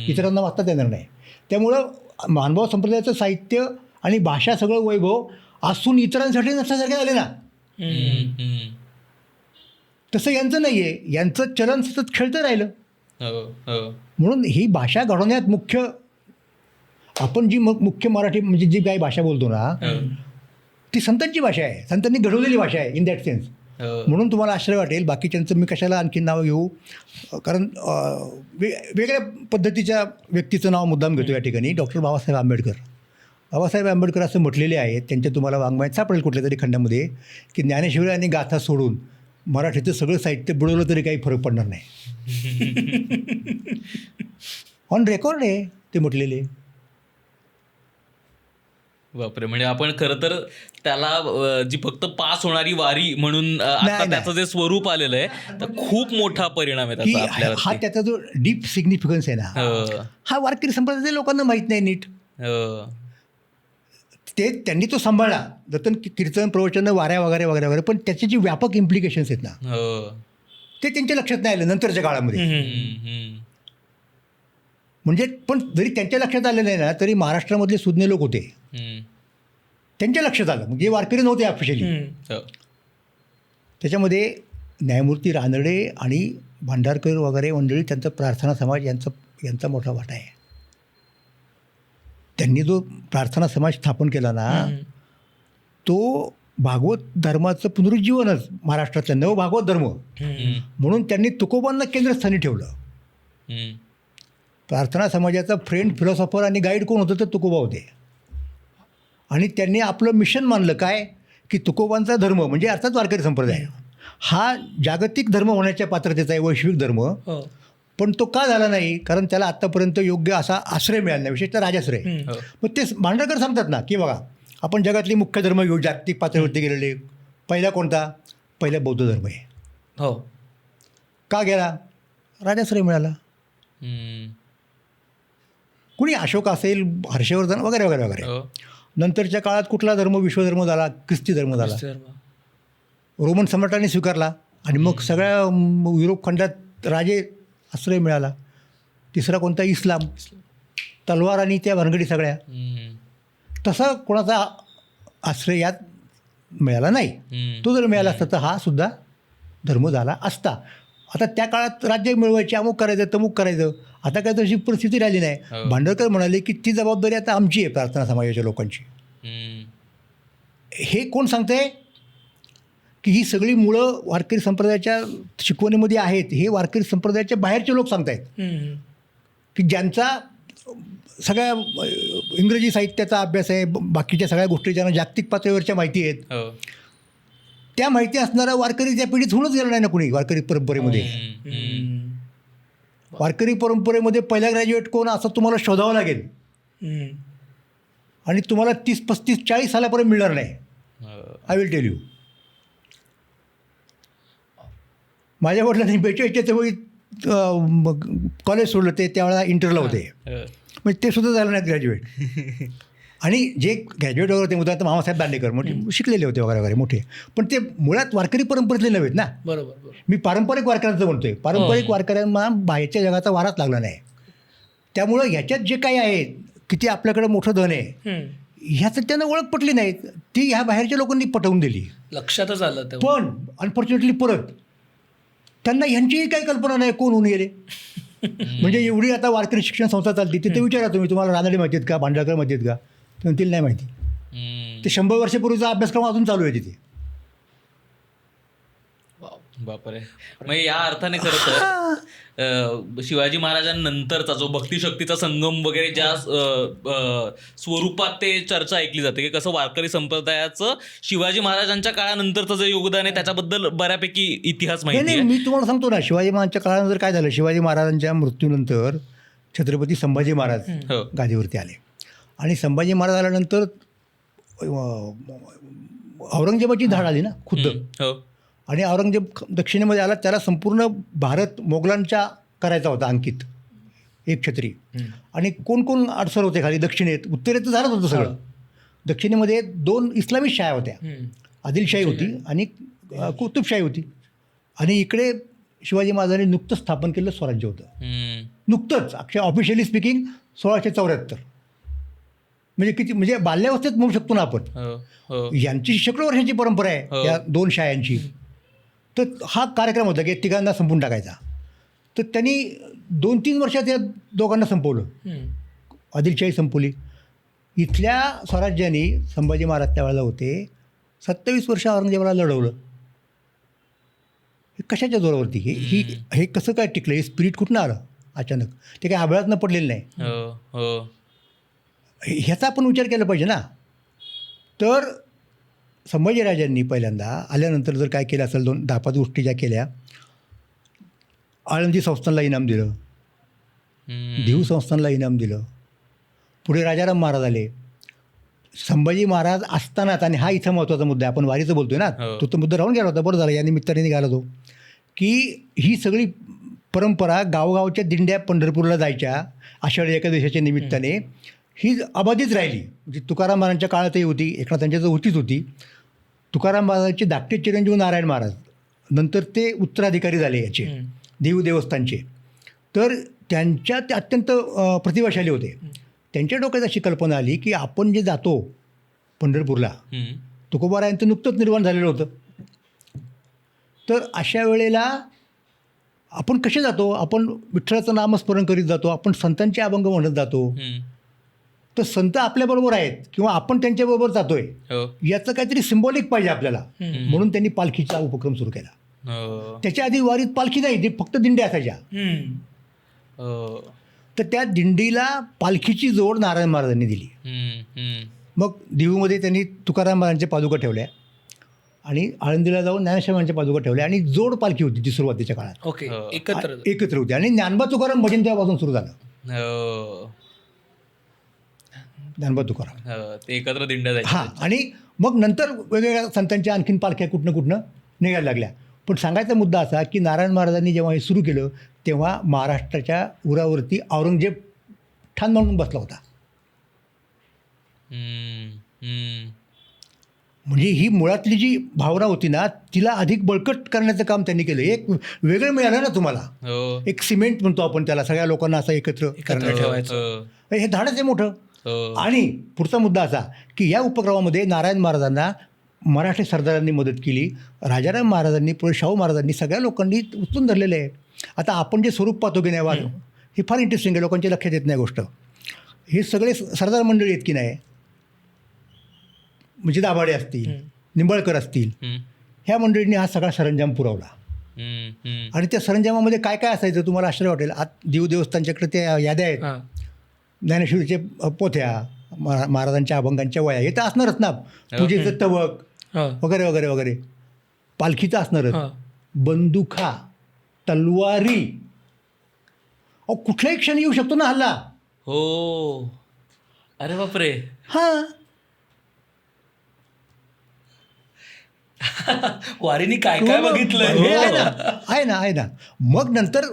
इतरांना वाचता येणार नाही. त्यामुळं महानुभाव संप्रदायाचं साहित्य आणि भाषा सगळं वैभव असून इतरांसाठी नसल्यासारखे झाले ना. तसं यांचं नाही आहे. यांचं चलन सतत खेळतं राहिलं. म्हणून ही भाषा घडवण्यात मुख्य आपण जी मुख्य मराठी म्हणजे जी काही भाषा बोलतो ना, ती संतांची भाषा आहे, संतांनी घडवलेली भाषा आहे इन दॅट सेन्स. म्हणून तुम्हाला आश्चर्य वाटेल, बाकीच्यांचं मी कशाला आणखी नाव घेऊ, कारण वेगळ्या पद्धतीच्या व्यक्तीचं नाव मुद्दाम घेतो या ठिकाणी. डॉक्टर बाबासाहेब आंबेडकर. बाबासाहेब आंबेडकर असं म्हटलेले आहेत, त्यांच्या तुम्हाला वाङ्मयात सापडेल कुठल्या तरी खंडामध्ये, की ज्ञानेश्वरी आणि गाथा सोडून मराठीचं सगळं साहित्य बुडवलं तरी काही फरक पडणार नाही. ऑन रेकॉर्ड आहे ते म्हटलेले. बापरे. म्हणजे आपण खरं तर त्याला जी फक्त पास होणारी वारी म्हणून आता त्याचं जे स्वरूप आलेलं आहे, तर खूप मोठा परिणाम आहे त्याचा आपल्याला. हा त्याचा जो डीप सिग्निफिकन्स आहे ना, हा वारकरी संप्रदायाच्या लोकांना माहीत नाही नीट. ते त्यांनी तो सांभाळला, जतन कीर्तन प्रवचन वाऱ्या वगैरे वगैरे वगैरे, पण त्याची जी व्यापक इम्प्लिकेशन्स आहेत ना, ते त्यांच्या लक्षात नाही आलं नंतरच्या काळामध्ये. म्हणजे पण जरी त्यांच्या लक्षात आलं नाही ना, तरी महाराष्ट्रामधले सुज्ञ लोक होते, त्यांच्या लक्षात आलं. म्हणजे वारकरी नव्हते ऑफिशियली. त्याच्यामध्ये न्यायमूर्ती रानडे आणि भांडारकर वगैरे मंडळी, त्यांचा प्रार्थना समाज यांचा मोठा वाटा आहे. त्यांनी जो प्रार्थना समाज स्थापन केला ना, तो भागवत धर्माचं पुनरुज्जीवनच महाराष्ट्रातलं नव भागवत धर्म म्हणून त्यांनी तुकोबांना केंद्रस्थानी ठेवलं. प्रार्थना समाजाचा फ्रेंड, फिलॉसॉफर आणि गाईड कोण होतं तर तुकोबा होते. आणि त्यांनी आपलं मिशन मानलं काय, की तुकोबांचा धर्म म्हणजे अर्थात वारकरी संप्रदाय हा जागतिक धर्म होण्याच्या पात्रतेचा आहे, वैश्विक धर्म. पण तो का झाला नाही, कारण त्याला आत्तापर्यंत योग्य असा आश्रय मिळाला नाही, विशेषतः राजाश्रय. मग ते भांडारकर सांगतात ना, की बघा आपण जगातली मुख्य धर्म घेऊ, जागतिक पातळीवरती गेलेले. पहिला कोणता? पहिला बौद्ध धर्म आहे. हो. का गेला? राजाश्रय मिळाला. कुणी अशोक असेल, हर्षवर्धन वगैरे वगैरे वगैरे. नंतरच्या काळात कुठला धर्म विश्वधर्म झाला? ख्रिस्ती धर्म झाला. रोमन सम्राटांनी स्वीकारला आणि मग सगळ्या युरोप खंडात राजे आश्रय मिळाला. तिसरा कोणता? इस्लाम. तलवार आणि त्या भानगडी सगळ्या. तसा कोणाचा आश्रय यात मिळाला नाही. तो जर मिळाला असता तर हा सुद्धा धर्म झाला असता. आता त्या काळात राज्य मिळवायचे, अमुक करायचं तमुक करायचं. आता काय तशी परिस्थिती राहिली नाही. भांडारकर म्हणाले की ती जबाबदारी आता आमची आहे, प्रार्थना समाजाच्या लोकांची. हे कोण सांगतंय की ही सगळी मुळं वारकरी संप्रदायाच्या शिकवणीमध्ये आहेत? हे वारकरी संप्रदायाच्या बाहेरचे लोक सांगत आहेत, की ज्यांचा सगळ्या इंग्रजी साहित्याचा अभ्यास आहे, बाकीच्या सगळ्या गोष्टी ज्यांना जागतिक पातळीवरच्या माहिती आहेत, त्या माहिती असणारा वारकरी त्या पिढीत होऊनच गेला नाही ना कुणी. वारकरी परंपरेमध्ये पहिला ग्रॅज्युएट कोण असं तुम्हाला शोधावं लागेल आणि तुम्हाला 30, 35, 40 सालापर्यंत मिळणार नाही. I will tell you. माझ्या वडिलांनी 42च्या वेळी कॉलेज सोडलं, ते त्यावेळेला इंटरला होते, म्हणजे ते सुद्धा झालं नाहीत ग्रॅज्युएट. आणि जे ग्रॅज्युएट वगैरे होते उदाहरणार्थ मामासाहेब दांडेकर म्हणजे शिकलेले होते वगैरे वगैरे मोठे, पण ते मुळात वारकरी परंपरेतले नव्हेत ना. बरोबर. मी पारंपरिक वारकऱ्यांचं म्हणतोय. पारंपरिक वारकऱ्यांना बाहेरच्या जगाचा वाराच लागला नाही. त्यामुळं ह्याच्यात जे काही आहे, किती आपल्याकडे मोठं धन आहे, ह्याचं त्यांना ओळख पटली नाही. ती ह्या बाहेरच्या लोकांनी पटवून दिली. लक्षातच आलं. पण अनफॉर्च्युनेटली परत त्यांना ह्यांचीही काही कल्पना नाही कोण होऊन गेले. म्हणजे एवढी आता वारकरी शिक्षण संस्था चालते, तिथे विचारा तुम्ही, तुम्हाला रानडे माहिती आहेत का, भांडारकर माहिती आहेत का, तिला नाही माहिती. ते 100 वर्षापूर्वीचा अभ्यासक्रम अजून चालू आहे तिथे. बापरे. मग या अर्थाने खरं तर शिवाजी महाराजांनंतरचा जो भक्तिशक्तीचा संगम वगैरे ज्या स्वरूपात ते चर्चा ऐकली जाते, की कसं वारकरी संप्रदायाचं शिवाजी महाराजांच्या काळानंतरचं जे योगदान आहे त्याच्याबद्दल बऱ्यापैकी इतिहास माहिती आहे. मी तुम्हाला सांगतो ना, शिवाजी महाराजांच्या काळानंतर काय झालं. शिवाजी महाराजांच्या मृत्यूनंतर छत्रपती संभाजी महाराज गादीवरती आले आणि संभाजी महाराज आल्यानंतर औरंगजेबाची धाड आली ना खुद्द. आणि औरंगजेब दक्षिणेमध्ये आला, त्याला संपूर्ण भारत मोगलांच्या करायचा होता अंकित, एक छत्री. आणि कोण कोण अडसर होते खाली दक्षिणेत, उत्तरेत झालंच होतं सगळं. दक्षिणेमध्ये 2 इस्लामी शाह्या होत्या, आदिलशाही होती आणि कुतुबशाही होती. आणि इकडे शिवाजी महाराजांनी नुकतंच स्थापन केलेलं स्वराज्य होतं, नुकतंच, अक्षय ऑफिशियली स्पीकिंग 1674. म्हणजे किती, म्हणजे बाल्यावस्थेत म्हणू शकतो ना आपण. यांची शेकडो वर्षांची परंपरा आहे या 2 शायांची. तर हा कार्यक्रम होता की तिघांना संपवून टाकायचा. तर त्यांनी 2-3 वर्षात या दोघांना संपवलं, आदिलशाही संपवली. इथल्या स्वराज्याने संभाजी महाराज त्यावेळेला होते, 27 वर्ष औरंगजेबाला लढवलं. हे कशाच्या जोरावरती, हे कसं काय टिकलं, हे स्पिरिट कुठनं आलं अचानक, ते काही आभाळातनं पडलेलं नाही. ह्याचा आपण विचार केला पाहिजे ना. तर संभाजीराजांनी पहिल्यांदा आल्यानंतर जर काय केलं असेल, 10-5 गोष्टी ज्या केल्या, आळंदी संस्थानला इनाम दिलं, देहू संस्थानला इनाम दिलं. पुढे राजाराम महाराज आले. संभाजी महाराज असतानाच, आणि हा इथं महत्त्वाचा मुद्दा आहे, आपण वारीचं बोलतोय ना, तो मुद्दा राहून गेला होता, बरं झालं या निमित्ताने निघाला तो, की ही सगळी परंपरा गावगावच्या दिंड्या पंढरपूरला जायच्या आषाढी एकादशीच्या निमित्ताने, ही अबाधित राहिली. म्हणजे तुकाराम महाराजांच्या काळातही होती, एकनाथांच्या तर होतीच. तुकाराम महाराजांचे धाकटे चिरंजीव नारायण महाराज, नंतर ते उत्तराधिकारी झाले याचे, देहू देवस्थानचे. तर त्यांच्या ते अत्यंत प्रतिभाशाली होते. त्यांच्या डोक्यात अशी कल्पना आली की आपण जे जातो पंढरपूरला, तुकोबारायांचं नुकतंच निर्माण झालेलं होतं. तर अशा वेळेला आपण कसे जातो, आपण विठ्ठलाचं नामस्मरण करीत जातो, आपण संतांचे अभंग म्हणत जातो. तर संत आपल्याबरोबर आहेत किंवा आपण त्यांच्याबरोबर जातोय, याचं काहीतरी सिम्बॉलिक पाहिजे आपल्याला. म्हणून त्यांनी पालखीचा उपक्रम सुरू केला. त्याच्या आधी वारीत पालखी नाही, ते फक्त दिंड्या असायच्या. तर त्या दिंडीला पालखीची जोड नारायण महाराजांनी दिली. मग देहूमध्ये त्यांनी तुकाराम महाराजांच्या पादुका ठेवल्या आणि आळंदीला जाऊन ज्ञानेश्वर महाराजांच्या पादुका ठेवल्या, आणि जोड पालखी होती ती सुरुवातीच्या काळात. ओके, एकत्र होती. आणि ज्ञानबा तुकाराम भजन तेव्हापासून सुरू झालं. ज्ञानबा तुकाराम ते एकत्र दिंड्या जायच्या. हां. आणि मग नंतर वेगवेगळ्या संतांच्या आणखीन पालख्या कुठनं निघायला लागल्या. पण सांगायचा मुद्दा असा की नारायण महाराजांनी जेव्हा हे सुरू केलं, तेव्हा महाराष्ट्राच्या उरावरती औरंगजेब ठाण मांडून बसला होता. म्हणजे ही मुळातली जी भावना होती ना, तिला अधिक बळकट करण्याचं काम त्यांनी केलं. एक वेगळं मिळालं ना तुम्हाला, एक सिमेंट म्हणतो आपण त्याला, सगळ्या लोकांना असं एकत्र ठेवायचं, हे धाडच आहे मोठं. आणि पुढचा मुद्दा असा की या उपक्रमामध्ये नारायण महाराजांना मराठी सरदारांनी मदत केली, राजाराम महाराजांनी, पुढे शाहू महाराजांनी, सगळ्या लोकांनी उचलून धरलेलं आहे. आता आपण जे स्वरूप पाहतो की नाही वार, हे फार इंटरेस्टिंग आहे, लोकांच्या लक्षात येत नाही गोष्ट. हे सगळे सरदार मंडळी आहेत की नाही, म्हणजे दाभाडे असतील, निंबाळकर असतील, ह्या मंडळींनी हा सगळा सरंजाम पुरवला. आणि त्या सरंजामामध्ये काय काय असायचं तुम्हाला आश्चर्य वाटेल. देहू देवस्थानच्याकडे त्या याद्या आहेत, ज्ञानेश्वरीचे पोथ्या, महाराजांच्या अभंगांच्या वया, हे तर असणारच ना, पूजेचं तवक वगैरे वगैरे वगैरे, पालखीचं असणारच, बंदुका, तलवारी, कुठल्याही क्षणी येऊ शकतो ना हल्ला. हो, अरे बापरे. हां, वारीनी काय काय बघितलं आहे ना. मग नंतर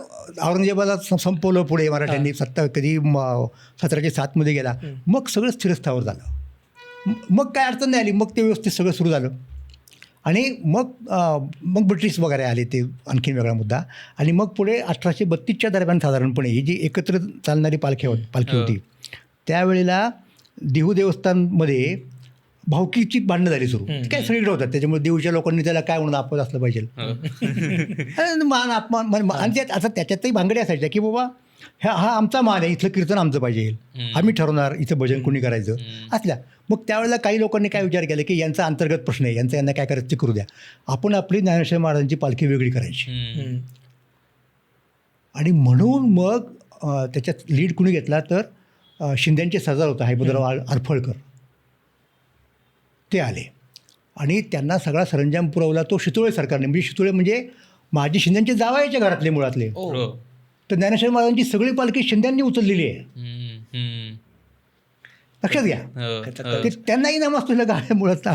औरंगजेबाला संपवलं पुढे मराठ्यांनी, कधी 1707 गेला. मग सगळं स्थिरस्थावर झालं. मग काय अडचण नाही आली, मग ते व्यवस्थित सगळं सुरू झालं. आणि मग ब्रिटिश वगैरे आले, ते आणखीन वेगळा मुद्दा. आणि मग पुढे 1832च्या दरम्यान साधारणपणे ही जी एकत्र चालणारी पालखी होती, त्यावेळेला देहू देवस्थानमध्ये भावकीची भांडणं झाली सुरू. काय सगळीकडे होतात, त्याच्यामुळे देऊच्या लोकांनी त्याला काय म्हणून अपवाद असलं पाहिजे, मान अपमान. आणि आता त्याच्यातही भांगडे असायच्या की बाबा हा आमचा मान आहे, इथलं कीर्तन आमचं पाहिजे, आम्ही ठरवणार इथं भजन कोणी करायचं असल्या. मग त्यावेळेला काही लोकांनी काय विचार केला की यांचा अंतर्गत प्रश्न आहे, यांना काय करायचं ते करू द्या, आपण आपली ज्ञानेश्वर महाराजांची पालखी वेगळी करायची. आणि म्हणून मग त्याच्यात लीड कुणी घेतला तर शिंद्यांचे सरदार होता हैबतराव अरफळकर, ते आले आणि त्यांना सगळा सरंजाम पुरवला तो शितोळे सरकारने. म्हणजे शितोळे म्हणजे माझी शिंद्यांचे जावयाच्या घरातले मुळातले. तर ज्ञानेश्वर महाराजांची सगळी पालखी शिंद्यांनी उचललेली आहे, लक्षात घ्या. त्यांनाही नाम असतो गाड्या मुळात.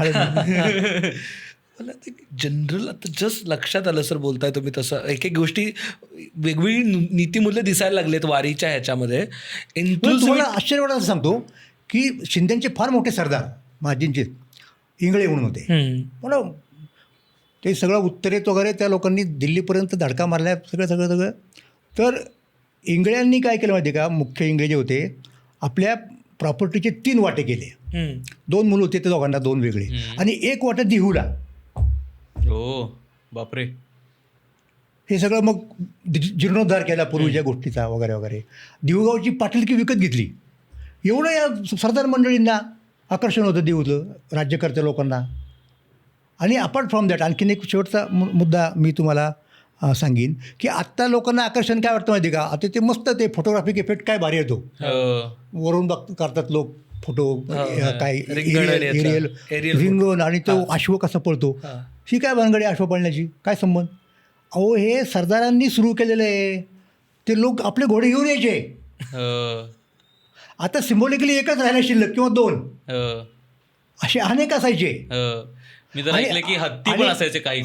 मला ते जनरल आता जस्ट लक्षात आलं सर, बोलताय तुम्ही तसं एक एक गोष्टी वेगवेगळी नीतिमूल्य दिसायला लागलेत वारीच्या ह्याच्यामध्ये. तुम्हाला आश्चर्य वाटत असं सांगतो की शिंदेचे फार मोठे सरदार महाजींचे इंगळे म्हणून होते. मला ते सगळं उत्तरेत वगैरे त्या लोकांनी दिल्लीपर्यंत धडका मारल्या सगळं. तर इंगळ्यांनी काय केलं माहिती आहे का, मुख्य इंगळे जे होते आपल्या प्रॉपर्टीचे 3 वाटे केले. 2 मुलं होते ते दोघांना, 2 वेगळे, आणि 1 वाटा दिहुला. हो बापरे. हे सगळं मग जीर्णोद्धार केला पूर्वीच्या गोष्टीचा वगैरे वगैरे. दिहुगावची पाटीलकी विकत घेतली. एवढं या सरदार मंडळींना आकर्षण होतं दिहुचं राज्यकर्त्या लोकांना. आणि अपार्ट फ्रॉम दॅट आणखीन एक शेवटचा मुद्दा मी तुम्हाला सांगेन की आत्ता लोकांना आकर्षण काय वाटतं माहिती का, आता ते मस्त ते फोटोग्राफिक इफेक्ट काय भारी येतो, वरून करतात लोक फोटो, काय एरियल रिंगण, आणि तो अश्व कसा पळतो, ही काय भानगडी अश्व पळण्याची, काय संबंध. अहो हे सरदारांनी सुरू केलेलं आहे. ते लोक आपले घोडे घेऊन यायचे. आता सिम्बॉलिकली एकच राहिला शिल्लक किंवा 2 असे अनेक असायचे. मी तर ऐकलं की हत्ती पण असायचे काही.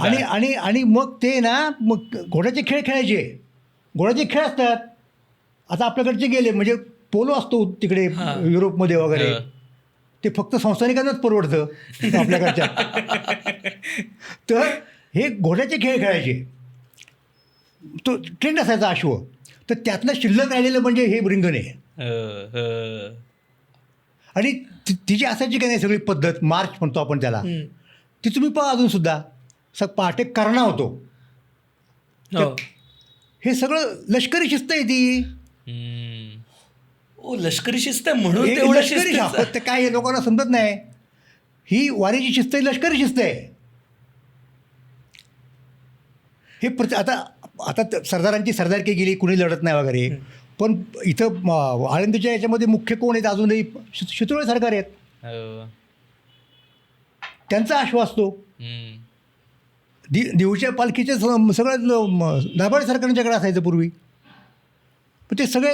आणि मग ते ना मग घोड्याचे खेळ खेळायचे. घोड्याचे खेळ असतात. आता आपल्याकडचे गेले म्हणजे पोलो असतो तिकडे युरोपमध्ये वगैरे, ते फक्त संस्थानिकांनाच परवडतं आपल्याकडच्या. तर हे घोड्याचे खेळ खेळायचे, तो ट्रेंड असायचा अश्व. तर त्यातलं शिल्लक राहिलेलं म्हणजे हे रिंगण आहे. आणि तिची असायची काय नाही सगळी पद्धत, मार्च म्हणतो आपण त्याला, ती तुम्ही पहा अजूनसुद्धा पहाटे करणा होतो. हे सगळं लष्करी शिस्त आहे ती. लष्करी शिस्त आहे म्हणून लष्करी शिस्त काय हे लोकांना समजत नाही. ही वारीची शिस्त आहे, लष्करी शिस्त आहे. हे आता सरदारांची सरदारकी गेली, कुणी लढत नाही वगैरे, पण इथं आळंदीच्या याच्यामध्ये मुख्य कोण आहेत अजूनही, शितोळे सरकार आहेत. त्यांचा अश्व असतो. देऊच्या पालखीचे सगळं दाभाडे सरकारच्याकडे असायचं पूर्वी. पण ते सगळे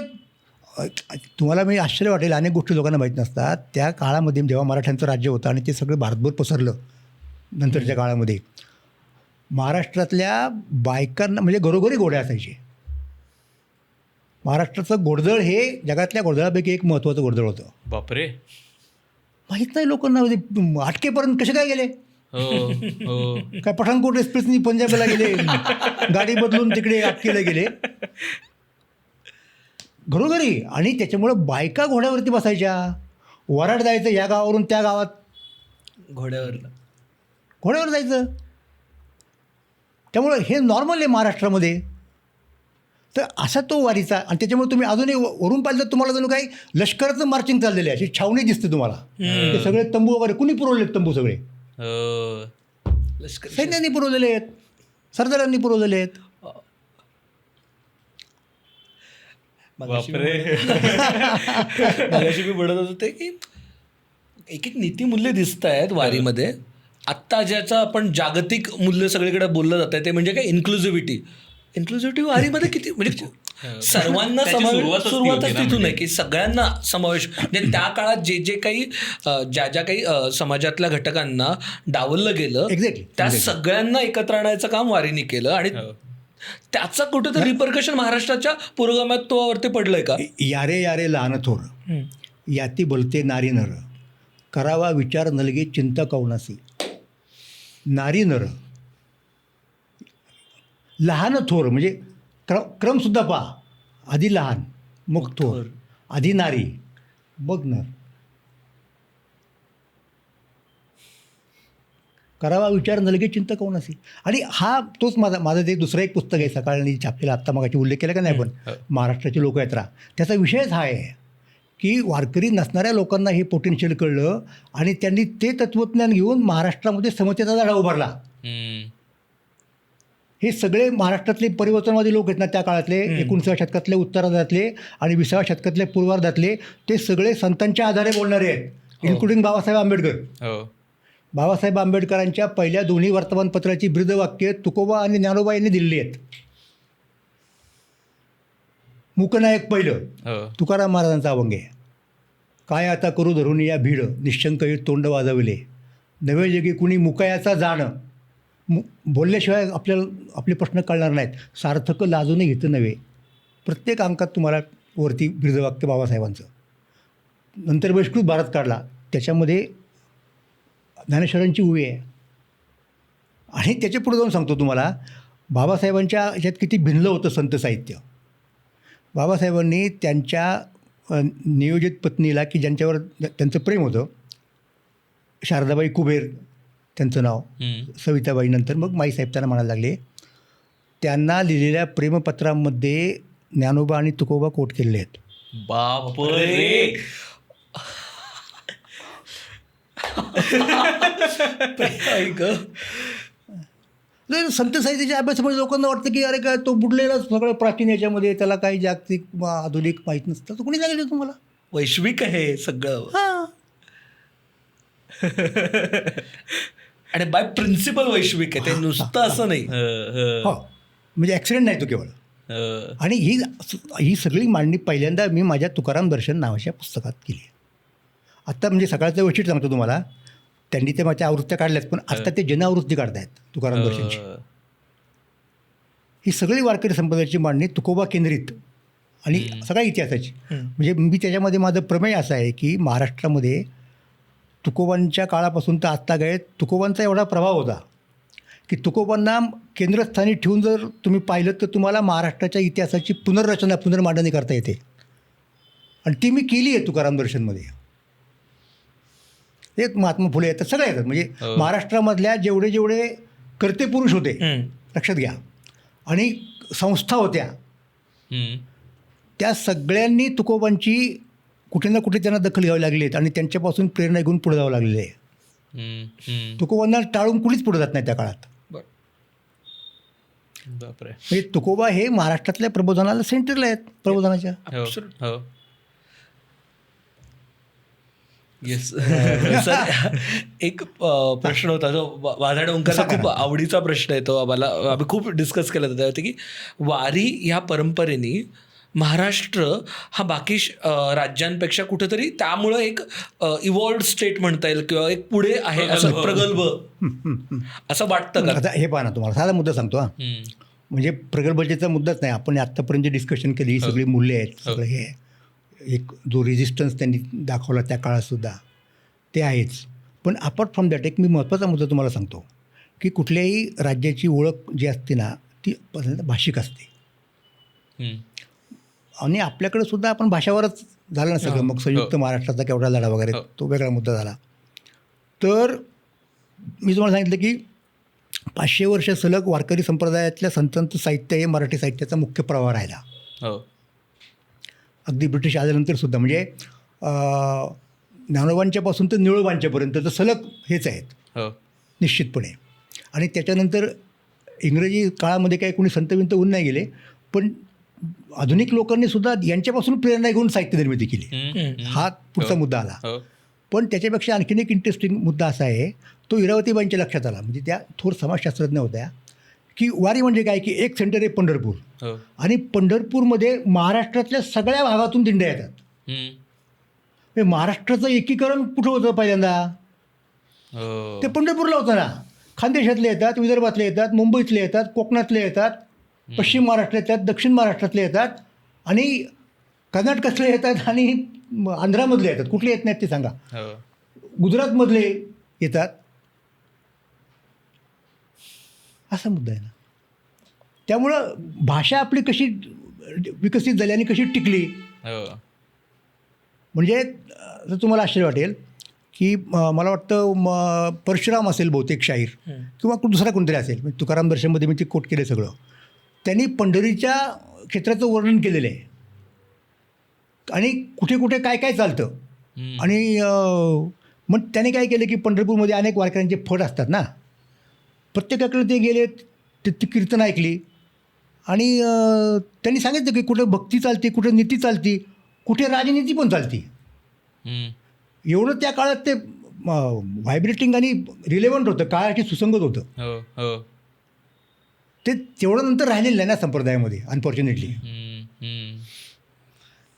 तुम्हाला मी आश्चर्य वाटेल, अनेक गोष्टी लोकांना माहीत नसतात. त्या काळामध्ये जेव्हा मराठ्यांचं राज्य होतं आणि ते सगळं भारतभर पसरलं नंतरच्या काळामध्ये, महाराष्ट्रातल्या बायकांना म्हणजे घरोघरी घोडे असायचे. महाराष्ट्राचं घोडदळ हे जगातल्या घोडदळापैकी एक महत्त्वाचं घोडदळ होतं. बापरे. माहीत नाही लोकांना. अटकेपर्यंत कसे काय गेले, काय पठाणकोट एक्सप्रेसनी पंजाबला गेले, गाडी बदलून तिकडे अटकेला गेले घरोघरी. आणि त्याच्यामुळं बायका घोड्यावरती बसायच्या. वराड जायचं या गावावरून त्या गावात, घोड्यावर जायचं. त्यामुळं हे नॉर्मल आहे महाराष्ट्रामध्ये. तर असा तो वारीचा. आणि त्याच्यामुळे तुम्ही अजूनही वरून पाहिलं तर तुम्हाला जणू काही लष्कराचं मार्चिंग चाललेलं आहे, अशी छावणी दिसते तुम्हाला. ते सगळे तंबू वगैरे कुणी पुरवलेत, तंबू सगळे सैन्याने पुरवलेले आहेत, सरदारांनी पुरवलेले आहेत. मगाशी मी म्हणत होते की एक एक नीतिमूल्य दिसत आहेत वारीमध्ये. आत्ता ज्याचं आपण जागतिक मूल्य सगळीकडे बोललं जातं ते म्हणजे काय, इन्क्लुझिव्हिटी वारीमध्ये किती म्हणजे सर्वांना सुरुवातच तिथून आहे की सगळ्यांना समावेश. म्हणजे त्या काळात जे काही ज्या काही समाजातल्या घटकांना डावललं गेलं, त्या सगळ्यांना एकत्र आणायचं काम वारीने केलं. आणि त्याचा कुठेतरी रिपरकशन महाराष्ट्राच्या पुरोगामित्वावरती पडलंय का. यारे यारे लहान थोर, याती बोलते नारी नर, करावा विचार नलगे चिंता कौनासी. नारी नर, लहान थोर म्हणजे क्रमसुद्धा पहा. आधी लहान मग थोर, आधी नारी मग नर. करावा विचार नलगे चिंता कौनासी. आणि हा तोच माझं ते दुसरं एक पुस्तक आहे सकाळी छापलेलं, आत्ता मगाशी उल्लेख केला का नाही पण, महाराष्ट्राची लोकयात्रा. त्याचा विषयच हा आहे की वारकरी नसणाऱ्या लोकांना हे पोटेन्शियल कळलं आणि त्यांनी ते तत्त्वज्ञान घेऊन महाराष्ट्रामध्ये समतेचा लढा उभारला. हे सगळे महाराष्ट्रातले परिवर्तनवादी लोक आहेत ना त्या काळातले, 19व्या शतकातले उत्तरार्धातले आणि 20व्या शतकातले पूर्वार्धातले, ते सगळे संतांच्या आधारे बोलणारे आहेत, इन्क्लुडिंग बाबासाहेब आंबेडकर. बाबासाहेब आंबेडकरांच्या पहिल्या दोन्ही वर्तमानपत्राची ब्रीदवाक्य तुकोबा आणि ज्ञानोबा यांनी दिलेली आहेत. मूकनायक पहिलं तुकाराम महाराजांचा अभंग आहे. काय आता करू धरून या भीड, निशंक तोंड वाजवले, नवे जगी कुणी मुकायाचा जाण, बोलल्याशिवाय आपले प्रश्न कळणार नाहीत. सार्थक लाजून घेतं नव्हे. प्रत्येक अंकात तुम्हाला वरती बिरुदवाक्य बाबासाहेबांचं. नंतर बहिष्कृत भारत काढला, त्याच्यामध्ये ज्ञानेश्वरांची उवी आहे. आणि त्याच्या पुढे जाऊन सांगतो तुम्हाला, बाबासाहेबांच्या ह्याच्यात किती भिनलं होतं संत साहित्य. बाबासाहेबांनी त्यांच्या नियोजित पत्नीला, की ज्यांच्यावर त्यांचं प्रेम होतं, शारदाबाई कुबेर त्यांचं नाव, सविताबाई, नंतर मग माईसाहेब त्यांना म्हणायला लागले, त्यांना लिहिलेल्या प्रेमपत्रांमध्ये ज्ञानोबा आणि तुकोबा कोट केलेले आहेत. बापरे. संत साहित्याच्या अभ्यासामुळे लोकांना वाटतं की अरे काय तो बुडलेला सगळं प्राचीन याच्यामध्ये, त्याला काही जागतिक आधुनिक माहीत नसतं. तर कोणी सांगितलं तुम्हाला? वैश्विक आहे सगळं. हां. आणि बाय प्रिन्सिपल वैश्विक आहे ते, नुसतं असं नाही. हो, म्हणजे ॲक्सिडेंट नाही तो केवळ. आणि ही सगळी मांडणी पहिल्यांदा मी माझ्या तुकाराम दर्शन नावाच्या पुस्तकात केली. आत्ता म्हणजे सकाळचं वैशिष्ट्य सांगतो तुम्हाला, त्यांनी ते माझ्या आवृत्त्या काढल्यात, पण आता ते जनआवृत्ती काढतायत तुकाराम दर्शनची. ही सगळी वारकरी संप्रदायाची मांडणी तुकोबा केंद्रित आणि सगळ्या इतिहासाची. म्हणजे मी त्याच्यामध्ये माझं प्रमेय असं आहे की महाराष्ट्रामध्ये तुकोबांच्या काळापासून तर आत्ता काय तुकोबांचा एवढा प्रभाव होता की तुकोबांना केंद्रस्थानी ठेवून जर तुम्ही पाहिलं तर तुम्हाला महाराष्ट्राच्या इतिहासाची पुनर्मांडणी करता येते. आणि ती मी केली आहे तुकाराम दर्शनमध्ये. ते महात्मा फुले येतात, सगळे येतात. म्हणजे महाराष्ट्रामधल्या जेवढे कर्ते पुरुष होते, लक्षात घ्या, आणि संस्था होत्या, त्या सगळ्यांनी तुकोबांची कुठे ना कुठे त्यांना दखल घ्यावी लागली आणि त्यांच्यापासून प्रेरणा घेऊन पुढे जावं लागलेलं आहे. तुकोबांना टाळून कुणीच पुढे जात नाही त्या काळात. म्हणजे तुकोबा हे महाराष्ट्रातल्या प्रबोधनाला सेंटरला आहेत, प्रबोधनाच्या. येस सर, एक प्रश्न होता जो वाधाड ओंकारचा खूप आवडीचा प्रश्न आहे. तो आम्ही खूप डिस्कस केला होता त्यावरती, की वारी ह्या परंपरेने महाराष्ट्र हा बाकी राज्यांपेक्षा कुठेतरी त्यामुळं एक इव्हॉल्व्ड स्टेट म्हणता येईल किंवा एक पुढे आहे असं प्रगल्भ असं वाटतं का? आता हे पहा ना, तुम्हाला साधा मुद्दा सांगतो. म्हणजे प्रगल्भतेचा मुद्दाच नाही, आपण आत्तापर्यंत जे डिस्कशन केली ही सगळी मूल्य आहेत, सगळं हे एक जो रेजिस्टन्स त्यांनी दाखवला त्या काळातसुद्धा ते आहेच. पण अपार्ट फ्रॉम दॅट एक मी महत्त्वाचा मुद्दा तुम्हाला सांगतो की कुठल्याही राज्याची ओळख जी असते ना ती भाषिक असते. आणि आपल्याकडे सुद्धा आपण भाषावरच झालं ना सगळं. मग संयुक्त महाराष्ट्राचा केवढा लढा वगैरे तो वेगळा मुद्दा झाला. तर मी तुम्हाला सांगितलं की 500 वर्ष सलग वारकरी संप्रदायातल्या संतांचं साहित्य हे मराठी साहित्याचा मुख्य प्रवाह राहिला. अगदी ब्रिटिश आल्यानंतर सुद्धा, म्हणजे ज्ञानोबांच्यापासून तर निळोबांच्यापर्यंत तर सलग हेच आहेत निश्चितपणे. आणि त्याच्यानंतर इंग्रजी काळामध्ये काही कोणी संतविंत होऊन नाही गेले, पण आधुनिक लोकांनी सुद्धा यांच्यापासून प्रेरणा घेऊन साहित्य निर्मिती केली. हा पुढचा मुद्दा आला. पण त्याच्यापेक्षा आणखीन एक इंटरेस्टिंग मुद्दा असा आहे, तो इरावतीबाईंच्या लक्षात आला. म्हणजे त्या थोर समाजशास्त्रज्ञ होत्या, की वारी म्हणजे काय, की एक सेंटर आहे पंढरपूर, आणि पंढरपूरमध्ये महाराष्ट्रातल्या सगळ्या भागातून दिंड्या येतात. महाराष्ट्राचं एकीकरण कुठं होतं पहिल्यांदा? ते पंढरपूरला होतं ना. खानदेशातले येतात, विदर्भातले येतात, मुंबईतले येतात, कोकणातले येतात, पश्चिम महाराष्ट्रात येतात, दक्षिण महाराष्ट्रातले येतात, आणि कर्नाटकातले येतात, आणि आंध्रामधले येतात. कुठले येत नाहीत ते सांगा. गुजरातमधले येतात. असा मुद्दा आहे ना. त्यामुळं भाषा आपली कशी विकसित झाली आणि कशी टिकली. म्हणजे जर तुम्हाला आश्चर्य वाटेल की मला वाटतं परशुराम असेल बहुतेक शाहीर, किंवा दुसरा कोणतरी असेल, म्हणजे तुकाराम दर्शनमध्ये मी ते कोट केलं सगळं. त्यांनी पंढरीच्या क्षेत्राचं वर्णन केलेलं आहे, आणि कुठे कुठे काय काय चालतं. आणि मग त्याने काय केलं की पंढरपूरमध्ये अनेक वारकऱ्यांचे फड असतात ना, प्रत्येकाकडे ते गेले, ती कीर्तन ऐकली, आणि त्यांनी सांगितलं की कुठं भक्ती चालते, कुठं नीती चालती, कुठे राजनीती पण चालती. एवढं त्या काळात ते व्हायब्रेटिंग आणि रिलेव्हंट होतं, काळाशी सुसंगत होतं. ते तेवढं नंतर राहिलेलं आहे ना संप्रदायामध्ये, अनफॉर्च्युनेटली.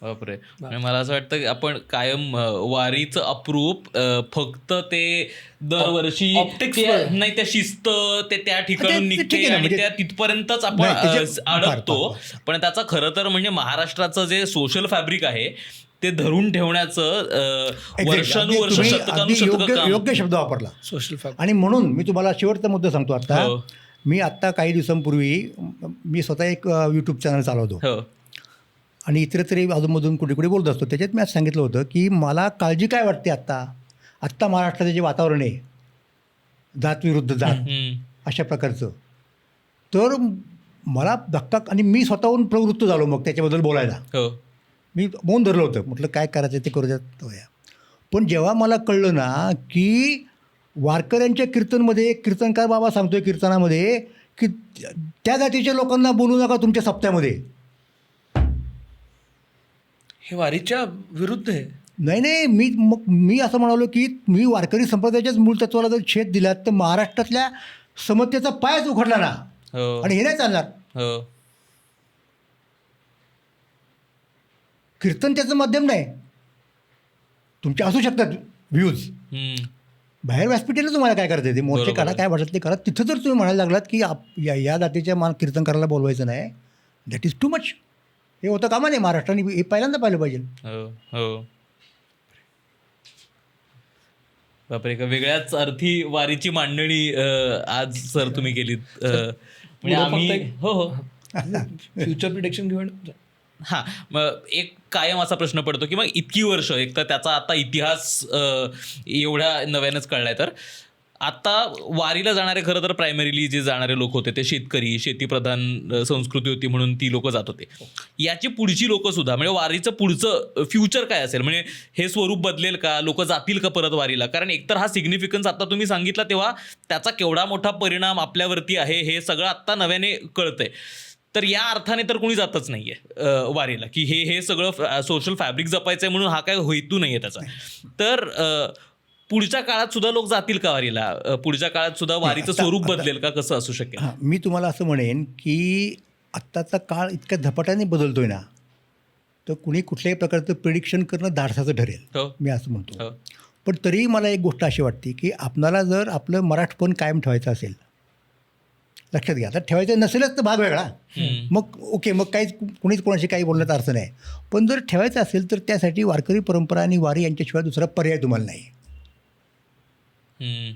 बापरे. म्हणजे मला असं वाटतं की आपण कायम वारीचं अप्रूप फक्त ते दरवर्षी Optics नाही त्या शिस्त ते त्या ठिकाणून ते निघते ठीक आहे ना, आणि म्हणजे- त्या तिथपर्यंतच आपण नाही, त्याच्या- अडकतो. पण त्याचा खरं तर म्हणजे महाराष्ट्राचं जे सोशल फॅब्रिक आहे ते धरून ठेवण्याचं वर्षानुवर्ष तुम्ही शतकानुशतकं अगदी काम. योग्य शब्द वापरला. Social fabric. आणि म्हणून मी तुम्हाला शेवटचा मुद्दा सांगतो आता. हो. मी आत्ता काही दिवसांपूर्वी मी स्वतः एक यूट्यूब चॅनल चालवतो हो आणि इतरतरी अधूनमधून कुठे कुठे बोलत असतो. त्याच्यात मी आज सांगितलं होतं की मला काळजी काय वाटते आत्ता महाराष्ट्राचं जे वातावरण आहे जात विरुद्ध जात हम्म. अशा प्रकारचं, तर मला धक्का आणि मी स्वतःहून प्रवृत्त झालो मग त्याच्याबद्दल बोलायला. हो मी मौन धरलं होतं, म्हटलं काय करायचं ते करू द्यात. पण जेव्हा मला कळलं ना की वारकऱ्यांच्या कीर्तनमध्ये कीर्तनकार बाबा सांगतोय कीर्तनामध्ये की त्या जातीच्या लोकांना बोलू नका तुमच्या सप्त्यामध्ये. हे वारीच्या विरुद्ध आहे. नाही मी असं म्हणालो की मी वारकरी संप्रदायाच्याच मूळ तत्वाला जर छेद दिला तर महाराष्ट्रातल्या समतेचा पायच उघडला ना. हो आणि हे नाही चालणार. हो कीर्तन त्याचं माध्यम नाही. तुमचे असू शकतात व्ह्यूज, हम्म. बाहेर व्यासपीठाला तुम्हाला काय करायचं ते मोर्चे बरोबर काढा, आहे. काय वाटत ते करा. तिथं जर तुम्ही म्हणायला लागलात की या जातीच्या कीर्तनकाराला बोलवायचं नाही, दॅट इज टू मच. हे होतं कामा नाही. महाराष्ट्राने हे पहिल्यांदा पाहिलं पाहिजे. हो हो बापरे. एका वेगळ्याच अर्थी वारीची मांडणी आज सर तुम्ही केलीत. म्हणजे पुढं आम्ही फक्त हो हो फ्युचर प्रिडिक्शन घेऊन हां. मग एक कायम असा प्रश्न पडतो की मग इतकी वर्ष, एक तर त्याचा आता इतिहास एवढ्या नव्यानंच कळलाय, तर आता वारीला जाणारे खरं तर प्रायमरीली जे जाणारे लोक होते ते शेतकरी, शेतीप्रधान संस्कृती होती म्हणून ती लोक जात होते. याची पुढची लोक सुद्धा, म्हणजे वारीचं पुढचं फ्युचर काय असेल, म्हणजे हे स्वरूप बदलेल का, लोक जातील का परत वारीला? कारण एकतर हा सिग्निफिकन्स आता तुम्ही सांगितला तेव्हा त्याचा केवढा मोठा परिणाम आपल्यावरती आहे हे सगळं आत्ता नव्याने कळतंय. तर या अर्थाने तर कोणी जातच नाहीये वारीला, की हे सगळं सोशल फॅब्रिक जपायचंय म्हणून हा काय हेतू नाहीये त्याचा. तर पुढच्या काळात सुद्धा लोक जातील का वारीला? पुढच्या काळात सुद्धा वारीचं स्वरूप बदलेल का? कसं असू शकेल? हां, मी तुम्हाला असं म्हणेन की आत्ताचा काळ इतक्या झपाट्याने बदलतोय ना, तर कुणी कुठल्याही प्रकारचं प्रिडिक्शन करणं धाडसाचं ठरेल, हो मी असं म्हणतो. हो पण तरीही मला एक गोष्ट अशी वाटते की आपणाला जर आपलं मराठपण कायम ठेवायचं असेल, लक्षात घ्या, आता ठेवायचं नसेलच तर भाग वेगळा, मग ओके, मग काहीच कुणीच कोणाशी काही बोलण्याचा अर्थ नाही. पण जर ठेवायचं असेल तर त्यासाठी वारकरी परंपरा आणि वारी यांच्याशिवाय दुसरा पर्याय तुम्हाला नाही. हम्म.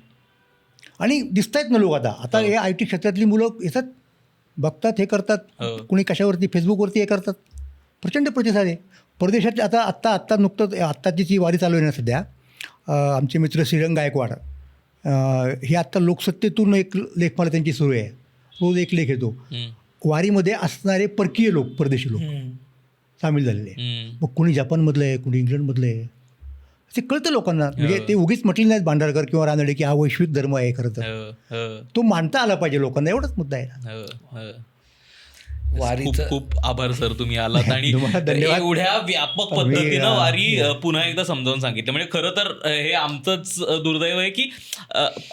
आणि दिसतायत ना लोक आता हे आय टी क्षेत्रातली मुलं येतात, बघतात, हे करतात, हो. कुणी कशावरती फेसबुकवरती हे करतात, प्रचंड प्रतिसाद आहे. परदेशात आत्ता नुकतंच आत्ताची जी वारी चालू आहे ना सध्या, आमचे मित्र श्रीरंग गायकवाड हे आत्ता लोकसत्तेतून एक लेखमाला त्यांची सुरू आहे. रोज एक लेख येतो. वारीमध्ये असणारे परकीय लोक, परदेशी लोक सामील झालेले आहे. मग कुणी जपानमधलं आहे, कुणी इंग्लंडमधलं आहे, ते कळतं लोकांना. म्हणजे ते उगीच म्हटले नाहीत भांडारकर किंवा रानडे की हा वैश्विक धर्म आहे. खरं तर तो मानता आला पाहिजे लोकांना, एवढंच मुद्दा आहे. वारीचं खूप आभार सर, तुम्ही आलात आणि तुम्हाला धन्यवाद. एवढ्या व्यापक पद्धतीनं वारी पुन्हा एकदा समजावून सांगितलं. म्हणजे खरं तर हे आमचंच दुर्दैव आहे की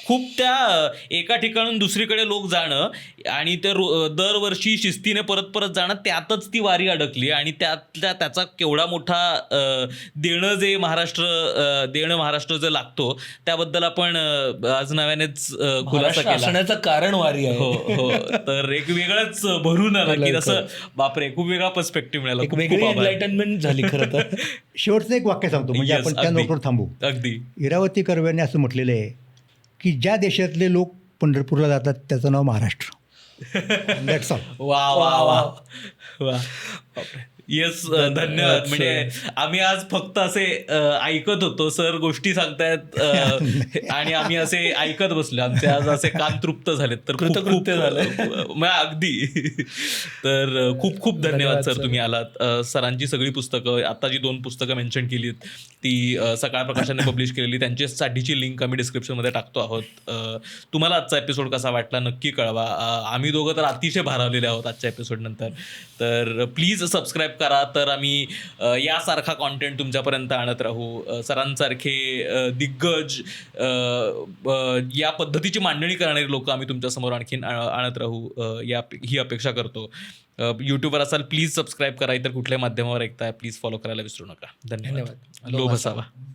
खूप त्या एका ठिकाणून दुसरीकडे लोक जाणं आणि ते दरवर्षी शिस्तीने परत परत जाणं, त्यातच ती वारी अडकली आणि त्याचा केवढा मोठा देणं महाराष्ट्र जे लागतो त्याबद्दल आपण आज नव्यानेच खुलासा केला. असण्याचं कारण वारी आहे. हो. तर एक वेगळंच भरून आला की असं बापरे, खूप वेगळा पर्स्पेक्टिव्ह मिळाला. एक वेगळी एनलाइटनमेंट झाली खरं तर. शेवटचं एक वाक्य सांगतो, म्हणजे Yes, आपण त्या अगदी. नोटवर थांबू. अगदी. इरावती कर्व्याने असं म्हटलेलं आहे की ज्या देशातले लोक पंढरपूरला जातात त्याचं नाव महाराष्ट्र. That's all. वा वा वा वा. येस, धन्यवाद. म्हणजे आम्ही आज फक्त असे ऐकत होतो, सर गोष्टी सांगतायत आणि आम्ही असे ऐकत बसलो. आमचे आज असे कान तृप्त झालेत. तर कृतकृत्य झालंय. अगदी. तर खूप खूप धन्यवाद सर, तुम्ही आलात. सरांची सगळी पुस्तकं, आता जी 2 पुस्तकं मेन्शन केलीत ती सकाळ प्रकाशनाने पब्लिश केलेली, त्यांच्यासाठीची लिंक आम्ही डिस्क्रिप्शनमध्ये टाकतो आहोत. तुम्हाला आजचा एपिसोड कसा वाटला नक्की कळवा. आम्ही दोघं तर अतिशय भारावलेले आहोत आजच्या एपिसोड नंतर. तर प्लीज सबस्क्राईब करा तर आम्ही यासारखा कॉन्टेंट तुमच्यापर्यंत आणत राहू. सरांसारखे दिग्गज या पद्धतीची मांडणी करणारी लोक आम्ही तुमच्यासमोर आणखीन आणत राहू ही अपेक्षा करतो. यूट्यूबवर असाल प्लीज सबस्क्राईब करा, इतर कुठल्याही माध्यमावर ऐकताय प्लीज फॉलो करायला विसरू नका. धन्यवाद. लोभ असावा.